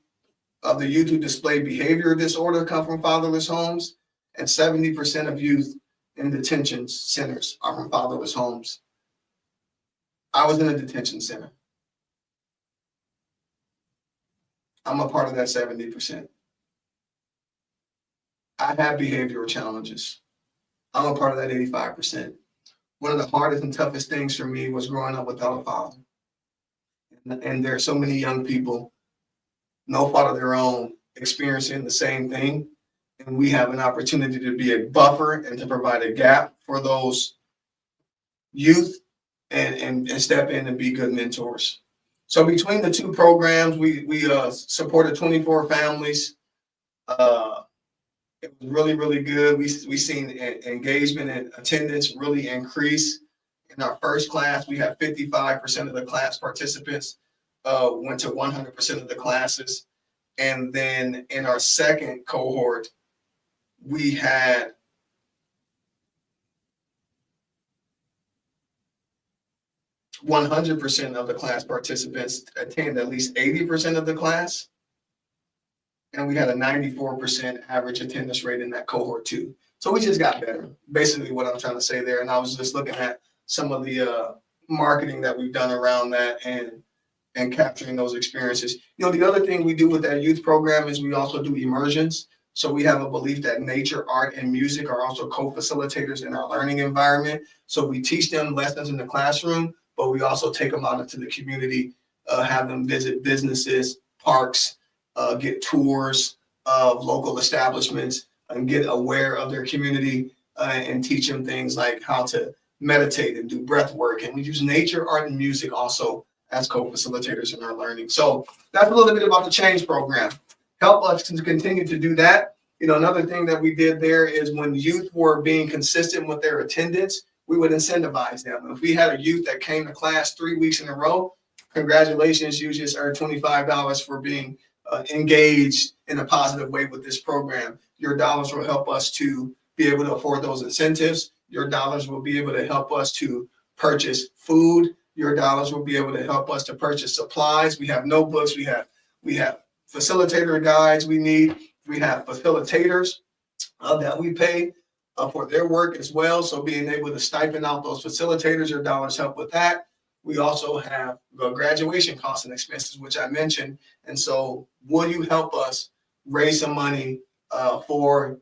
Speaker 1: of the youth who display behavior disorder come from fatherless homes, and 70% of youth in detention centers are from fatherless homes. I was in a detention center. I'm a part of that 70%. I have behavioral challenges. I'm a part of that 85%. One of the hardest and toughest things for me was growing up without a father. And there are so many young people, no fault of their own, experiencing the same thing. And we have an opportunity to be a buffer and to provide a gap for those youth and step in and be good mentors. So between the two programs, we supported 24 families. It was really, really good. We seen engagement and attendance really increase. In our first class, we had 55% of the class participants went to 100% of the classes. And then in our second cohort, we had 100% of the class participants attend at least 80% of the class. And we had a 94% average attendance rate in that cohort too. So we just got better, basically what I'm trying to say there. And I was just looking at some of the marketing that we've done around that and capturing those experiences. You know, the other thing we do with that youth program is we also do immersions. So we have a belief that nature, art, and music are also co-facilitators in our learning environment. So we teach them lessons in the classroom, but we also take them out into the community, have them visit businesses, parks, get tours of local establishments, and get aware of their community, and teach them things like how to meditate and do breath work. And we use nature, art, and music also as co-facilitators in our learning. So that's a little bit about the change program. Help us to continue to do that. You know, another thing that we did there is when youth were being consistent with their attendance, we would incentivize them. If we had a youth that came to class 3 weeks in a row, congratulations, you just earned $25 for being engaged in a positive way with this program. Your dollars will help us to be able to afford those incentives. Your dollars will be able to help us to purchase food. Your dollars will be able to help us to purchase supplies. We have notebooks. We have facilitator guides we need. We have facilitators that we pay for their work as well. So being able to stipend out those facilitators, your dollars help with that. We also have the graduation costs and expenses, which I mentioned. And so will you help us raise some money for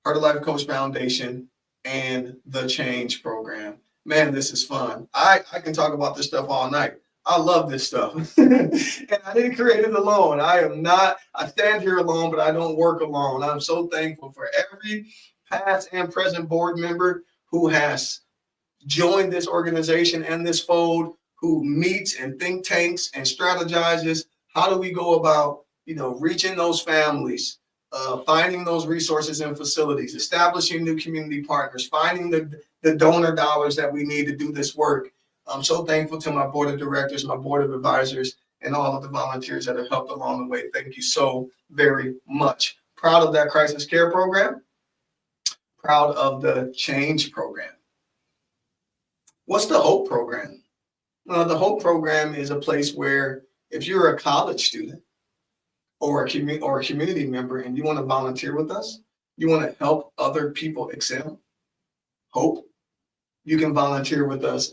Speaker 1: Heart of Life Coach Foundation and the Change program? Man, this is fun. I can talk about this stuff all night. I love this stuff. And I didn't create it alone. I stand here alone, but I don't work alone. I'm so thankful for every past and present board member who has joined this organization and this fold, who meets and think tanks and strategizes. How do we go about, reaching those families, finding those resources and facilities, establishing new community partners, finding the donor dollars that we need to do this work. I'm so thankful to my board of directors, my board of advisors, and all of the volunteers that have helped along the way. Thank you so very much. Proud of that crisis care program. Proud of the Change program. What's the HOPE program? The HOPE program is a place where if you're a college student or a community member and you want to volunteer with us, you want to help other people excel, HOPE, you can volunteer with us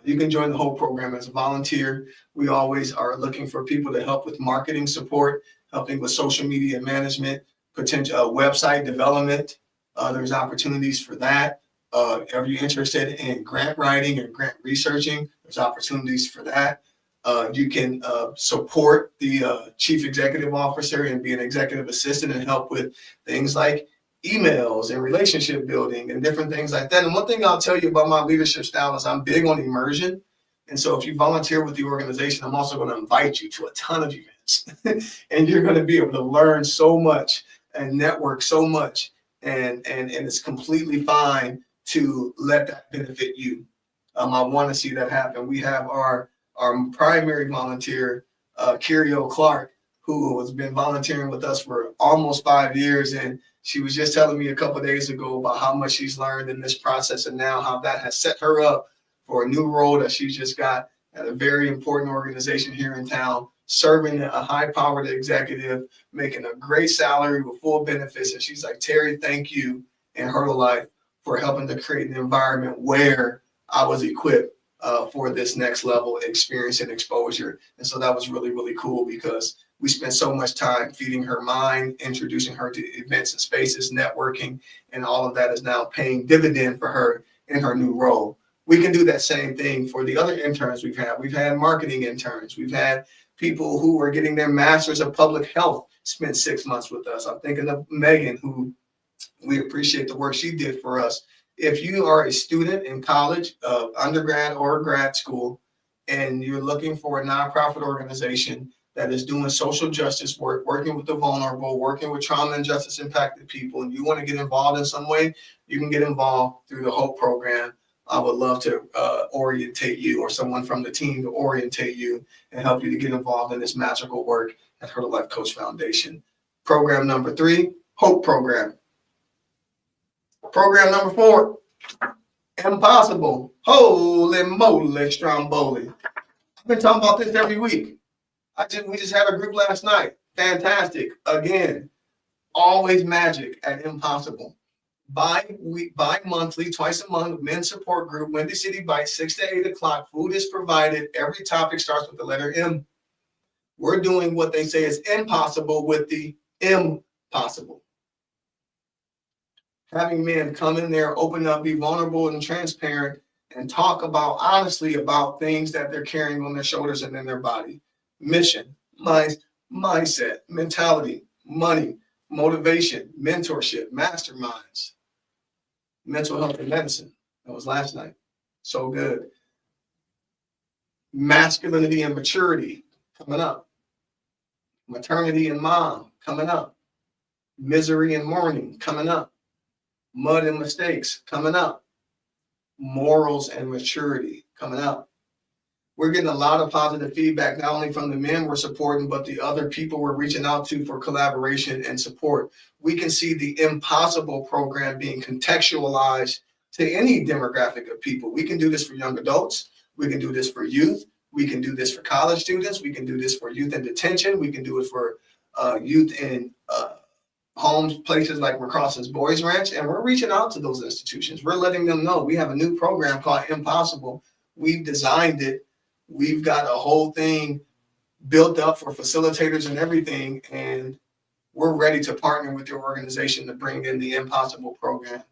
Speaker 1: you can join the HOPE program as a volunteer. We always are looking for people to help with marketing support, helping with social media management, potential website development. There's opportunities for that. Are you interested in grant writing and grant researching? There's opportunities for that. You can support the chief executive officer and be an executive assistant and help with things like emails and relationship building and different things like that. And one thing I'll tell you about my leadership style is I'm big on immersion. And so if you volunteer with the organization, I'm also going to invite you to a ton of events. And you're going to be able to learn so much and network so much. And it's completely fine to let that benefit you. I want to see that happen. We have our primary volunteer, Kyrio Clark, who has been volunteering with us for almost 5 years. And she was just telling me a couple of days ago about how much she's learned in this process and now how that has set her up for a new role that she's just got at a very important organization here in town, serving a high-powered executive, making a great salary with full benefits. And she's like, Terry, thank you and Heart of Life for helping to create an environment where I was equipped for this next level experience and exposure. And so that was really, really cool because we spent so much time feeding her mind, introducing her to events and spaces, networking, and all of that is now paying dividend for her in her new role. We can do that same thing for the other interns we've had. We've had marketing interns. We've had people who are getting their masters of public health spent 6 months with us. I'm thinking of Megan, who we appreciate the work she did for us. If you are a student in college, undergrad or grad school, and you're looking for a nonprofit organization that is doing social justice work, working with the vulnerable, working with trauma and justice impacted people, and you want to get involved in some way, you can get involved through the HOPE program. I would love to orientate you, or someone from the team to orientate you and help you to get involved in this magical work at Her Life Coach Foundation. Program number 3, HOPE program. Program number 4, Impossible. Holy moly, Stromboli. I've been talking about this every week. We just had a group last night. Fantastic. Again, always magic at Impossible. Bi-monthly, twice a month, men's support group, Windy City Bites, 6 to 8 o'clock. Food is provided. Every topic starts with the letter M. We're doing what they say is impossible with the impossible. Having men come in there, open up, be vulnerable and transparent, and talk honestly about things that they're carrying on their shoulders and in their body. Mission, mindset, mentality, money, motivation, mentorship, masterminds, mental health and medicine. That was last night. So good. Masculinity and maturity coming up. Maternity and mom coming up. Misery and mourning coming up. Mud and mistakes coming up. Morals and maturity coming up. We're getting a lot of positive feedback, not only from the men we're supporting, but the other people we're reaching out to for collaboration and support. We can see the Impossible program being contextualized to any demographic of people. We can do this for young adults. We can do this for youth. We can do this for college students. We can do this for youth in detention. We can do it for youth in homes, places like McCrosson's Boys Ranch, and we're reaching out to those institutions. We're letting them know we have a new program called Impossible. We've designed it. We've got a whole thing built up for facilitators and everything, and we're ready to partner with your organization to bring in the Impossible program.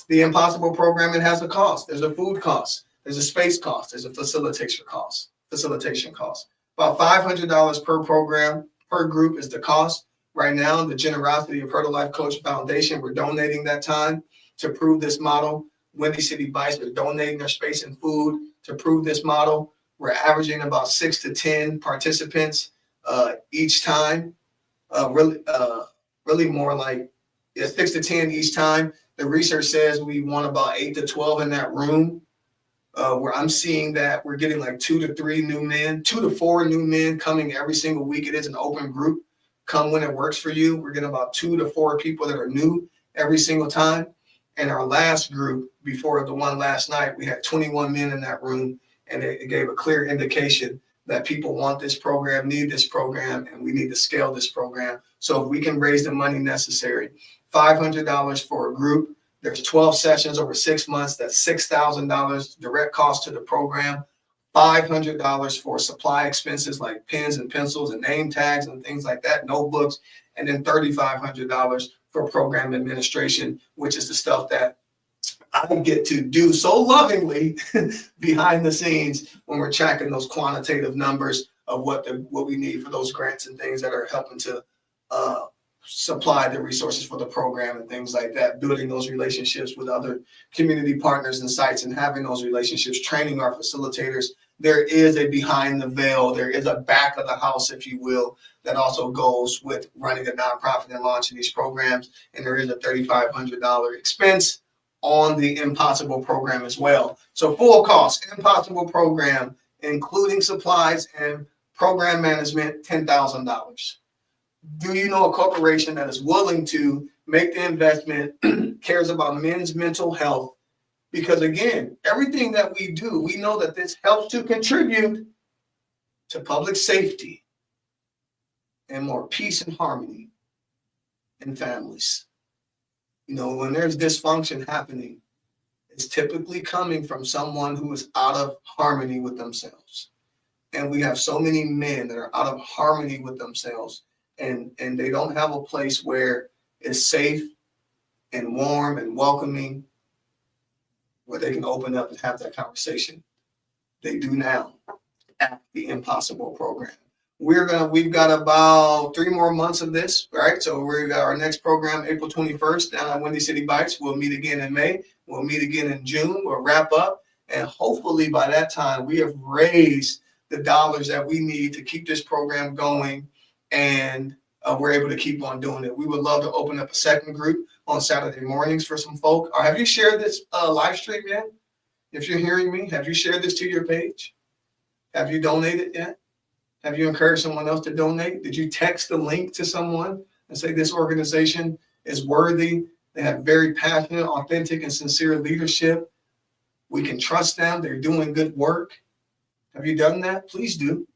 Speaker 1: The Impossible program, it has a cost. There's a food cost. There's a space cost. There's a facilitation cost. About $500 per program, per group is the cost. Right now, the generosity of Her Life Coach Foundation, we're donating that time to prove this model. Windy City Bites are donating their space and food to prove this model. We're averaging about 6 to 10 participants each time. Really more like 6 to 10 each time. The research says we want about 8 to 12 in that room. Where I'm seeing that we're getting like 2 to 4 new men coming every single week. It is an open group. Come when it works for you. We're getting about 2 to 4 people that are new every single time. And our last group, before the one last night, we had 21 men in that room, and it gave a clear indication that people want this program, need this program, and we need to scale this program. So if we can raise the money necessary, $500 for a group. There's 12 sessions over 6 months. That's $6,000 direct cost to the program. $500 for supply expenses like pens and pencils and name tags and things like that, notebooks, and then $3,500 for program administration, which is the stuff that I get to do so lovingly behind the scenes when we're tracking those quantitative numbers of what we need for those grants and things that are helping to supply the resources for the program and things like that, building those relationships with other community partners and sites and having those relationships, training our facilitators. There is a behind the veil, there is a back of the house, if you will, that also goes with running a nonprofit and launching these programs. And there is a $3,500 expense on the Impossible program as well. So full cost, Impossible program, including supplies and program management, $10,000. Do you know a corporation that is willing to make the investment, cares about men's mental health? Because again, everything that we do, we know that this helps to contribute to public safety and more peace and harmony in families. You know, when there's dysfunction happening, it's typically coming from someone who is out of harmony with themselves. And we have so many men that are out of harmony with themselves, and they don't have a place where it's safe and warm and welcoming, where they can open up and have that conversation. They do now at the Impossible program. We've got about 3 more months of this, right? So we've got our next program, April 21st, down at Windy City Bites. We'll meet again in May. We'll meet again in June. We'll wrap up. And hopefully by that time, we have raised the dollars that we need to keep this program going, and we're able to keep on doing it. We would love to open up a second group on Saturday mornings for some folk. Or have you shared this live stream yet? If you're hearing me, have you shared this to your page? Have you donated yet? Have you encouraged someone else to donate? Did you text the link to someone and say this organization is worthy? They have very passionate, authentic, and sincere leadership. We can trust them. They're doing good work. Have you done that? Please do.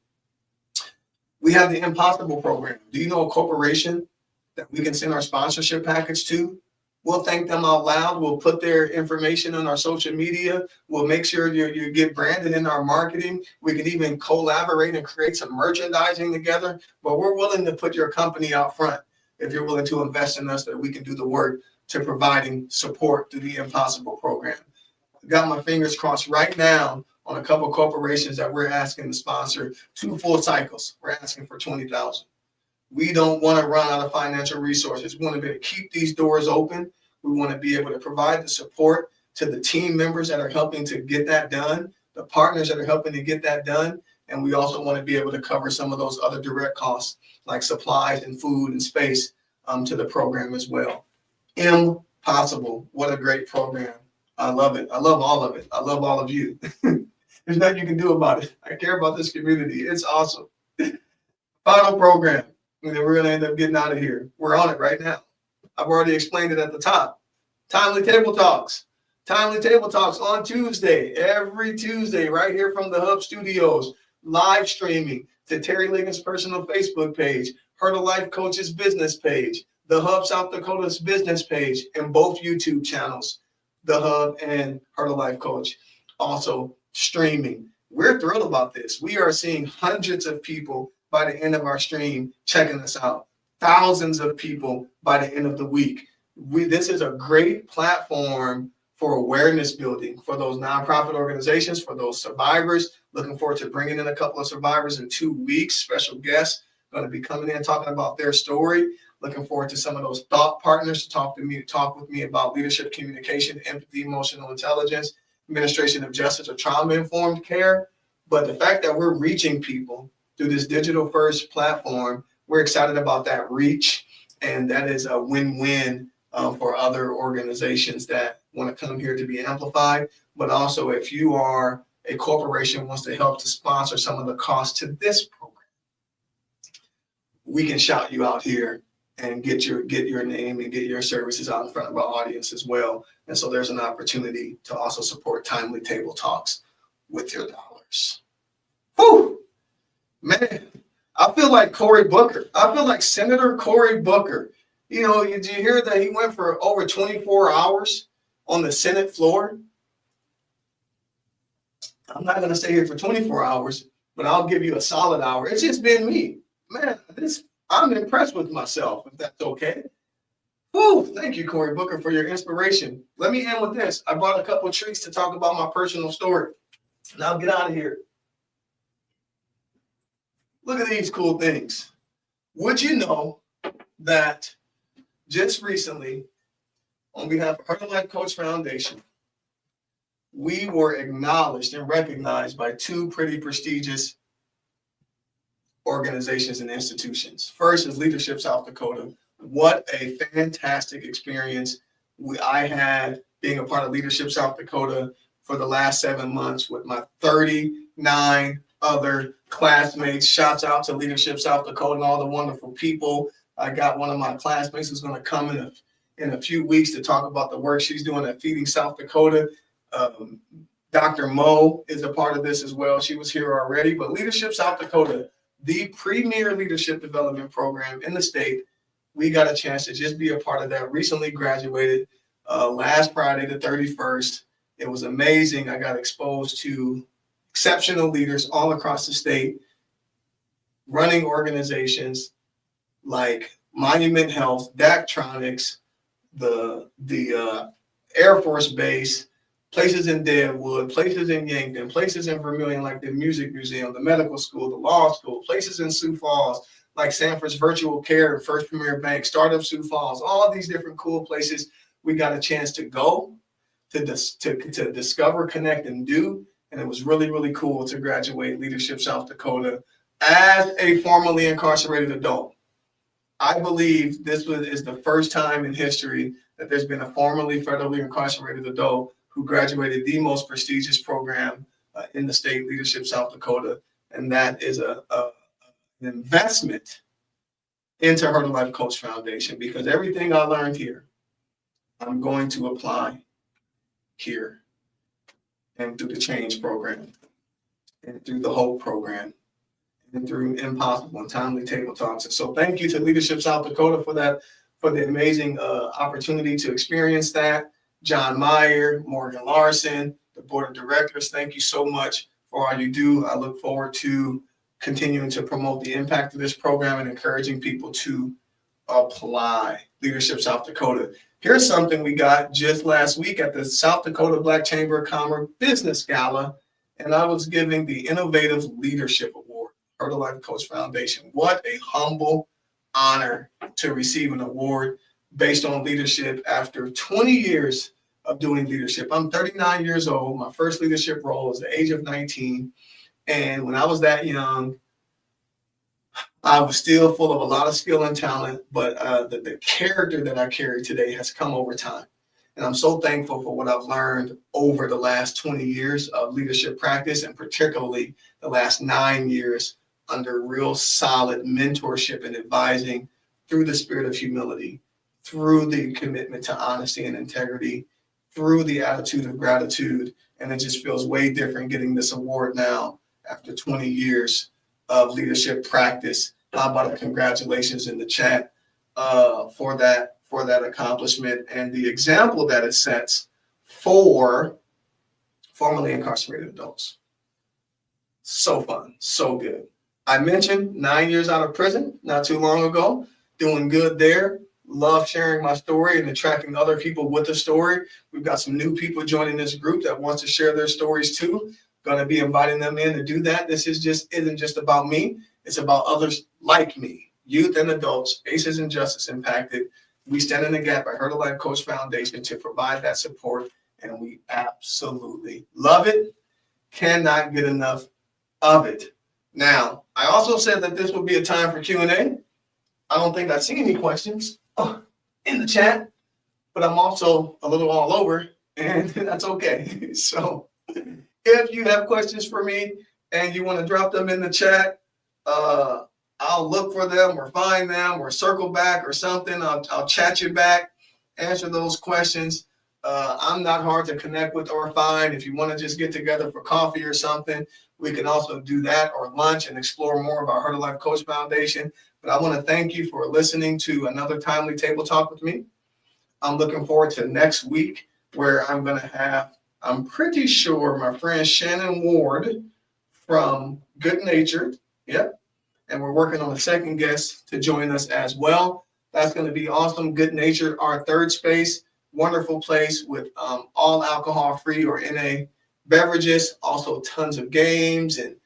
Speaker 1: We have the Impossible program. Do you know a corporation that we can send our sponsorship package to? We'll thank them out loud. We'll put their information on our social media. We'll make sure you get branded in our marketing. We can even collaborate and create some merchandising together. But we're willing to put your company out front if you're willing to invest in us, that we can do the work to providing support through the Impossible program. I got my fingers crossed right now on a couple of corporations that we're asking to sponsor 2 full cycles. We're asking for $20,000. We don't want to run out of financial resources. We want to be able to keep these doors open. We want to be able to provide the support to the team members that are helping to get that done, the partners that are helping to get that done. And we also want to be able to cover some of those other direct costs like supplies and food and space to the program as well. Impossible. What a great program. I love it. I love all of it. I love all of you. There's nothing you can do about it. I care about this community. It's awesome. Final program. And then we're going to end up getting out of here. We're on it right now. I've already explained it at the top. Timely Table Talks. Timely Table Talks on Tuesday, every Tuesday, right here from the Hub Studios, live streaming to Terry Liggins' personal Facebook page, Her to Life Coach's business page, the Hub South Dakota's business page, and both YouTube channels, the Hub and Her to Life Coach, also streaming. We're thrilled about this. We are seeing hundreds of people by the end of our stream checking us out. Thousands of people by the end of the week. This is a great platform for awareness building for those nonprofit organizations, for those survivors. Looking forward to bringing in a couple of survivors in 2 weeks. Special guests going to be coming in talking about their story. Looking forward to some of those thought partners to talk with me about leadership, communication, empathy, emotional intelligence, administration of justice, or trauma-informed care. But the fact that we're reaching people through this digital-first platform, we're excited about that reach, and that is a win-win for other organizations that want to come here to be amplified. But also, if you are a corporation wants to help to sponsor some of the costs to this program, we can shout you out here and get your name and get your services out in front of our audience as well. And so there's an opportunity to also support Timely Table Talks with your dollars. Whew, man, I feel like Cory Booker. I feel like Senator Cory Booker. You know, did you hear that he went for over 24 hours on the Senate floor? I'm not going to stay here for 24 hours, but I'll give you a solid hour. It's just been me. Man, I'm impressed with myself, if that's okay. Whew, thank you, Cory Booker, for your inspiration. Let me end with this. I brought a couple of treats to talk about my personal story. Now get out of here. Look at these cool things. Would you know that just recently, on behalf of Her to Life Coach Foundation, we were acknowledged and recognized by 2 pretty prestigious organizations and institutions. First is Leadership South Dakota. What a fantastic experience I had being a part of Leadership South Dakota for the last 7 months with my 39 other classmates. Shouts out to Leadership South Dakota and all the wonderful people. I got one of my classmates who's going to come in a few weeks to talk about the work she's doing at Feeding South Dakota. Dr. Mo is a part of this as well. She was here already, but Leadership South Dakota, the premier leadership development program in the state. We got a chance to just be a part of that. Recently graduated last Friday, the 31st. It was amazing. I got exposed to exceptional leaders all across the state, running organizations like Monument Health, Daktronics, the Air Force Base, places in Deadwood, places in Yankton, places in Vermilion like the Music Museum, the medical school, the law school, places in Sioux Falls like Sanford's Virtual Care, First Premier Bank, Startup Sioux Falls, all of these different cool places we got a chance to go. to discover, connect, and do. And it was really, really cool to graduate Leadership South Dakota as a formerly incarcerated adult. I believe this is the first time in history that there's been a formerly federally incarcerated adult who graduated the most prestigious program in the state, Leadership South Dakota. And that is an investment into Her to Life Coach Foundation, because everything I learned here, I'm going to apply here and through the Change program and through the Hope program and through Impossible and Timely Table Talks. And so thank you to Leadership South Dakota for the amazing opportunity to experience that. John Meyer, Morgan Larson, the board of directors, thank you so much for all you do. I look forward to continuing to promote the impact of this program and encouraging people to apply. Leadership South Dakota. Here's something we got just last week at the South Dakota Black Chamber of Commerce Business Gala, and I was giving the Innovative Leadership Award, Her to Life Coach Foundation. What a humble honor to receive an award based on leadership after 20 years of doing leadership. I'm 39 years old. My first leadership role was the age of 19. And when I was that young, I was still full of a lot of skill and talent, but the character that I carry today has come over time. And I'm so thankful for what I've learned over the last 20 years of leadership practice, and particularly the last 9 years under real solid mentorship and advising through the spirit of humility, through the commitment to honesty and integrity, through the attitude of gratitude. And it just feels way different getting this award now after 20 years of leadership practice. How about a congratulations in the chat for that accomplishment and the example that it sets for formerly incarcerated adults. So fun, so good. I mentioned 9 years out of prison not too long ago, doing good there. Love sharing my story and attracting other people with the story. We've got some new people joining this group that wants to share their stories too. Going to be inviting them in to do that. This isn't just about me. It's about others like me, youth and adults, ACEs and Justice Impacted. We stand in the gap at Her to Life Coach Foundation to provide that support, and we absolutely love it. Cannot get enough of it. Now, I also said that this would be a time for Q&A. I don't think I see any questions in the chat, but I'm also a little all over, and that's okay. So if you have questions for me and you want to drop them in the chat, I'll look for them or find them or circle back or something. I'll chat you back, answer those questions. I'm not hard to connect with or find. If you want to just get together for coffee or something, we can also do that, or lunch, and explore more about Her to Life Coach Foundation. But I want to thank you for listening to another Timely Table Talk with me. I'm looking forward to next week, where I'm going to have, I'm pretty sure, my friend Shannon Ward from Good Natured. Yep. And we're working on a second guest to join us as well. That's going to be awesome. Good Natured, our third space, wonderful place with all alcohol-free or NA beverages, also tons of games and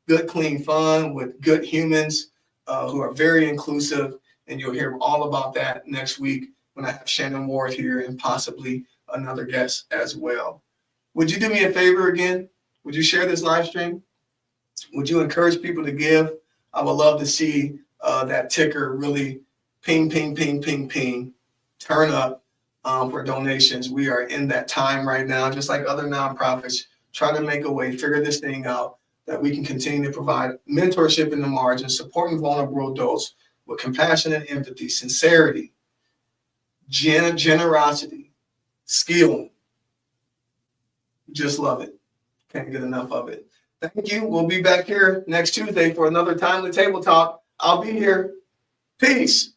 Speaker 1: good, clean fun with good humans who are very inclusive. And you'll hear all about that next week when I have Shannon Ward here and possibly another guest as well. Would you do me a favor again? Would you share this live stream? Would you encourage people to give? I would love to see that ticker really ping, ping, ping, ping, ping, turn up for donations. We are in that time right now, just like other nonprofits, trying to make a way, figure this thing out, that we can continue to provide mentorship in the margins, supporting vulnerable adults with compassion and empathy, sincerity, generosity, skill. Just love it. Can't get enough of it. Thank you. We'll be back here next Tuesday for another Timely Table Talk. I'll be here. Peace.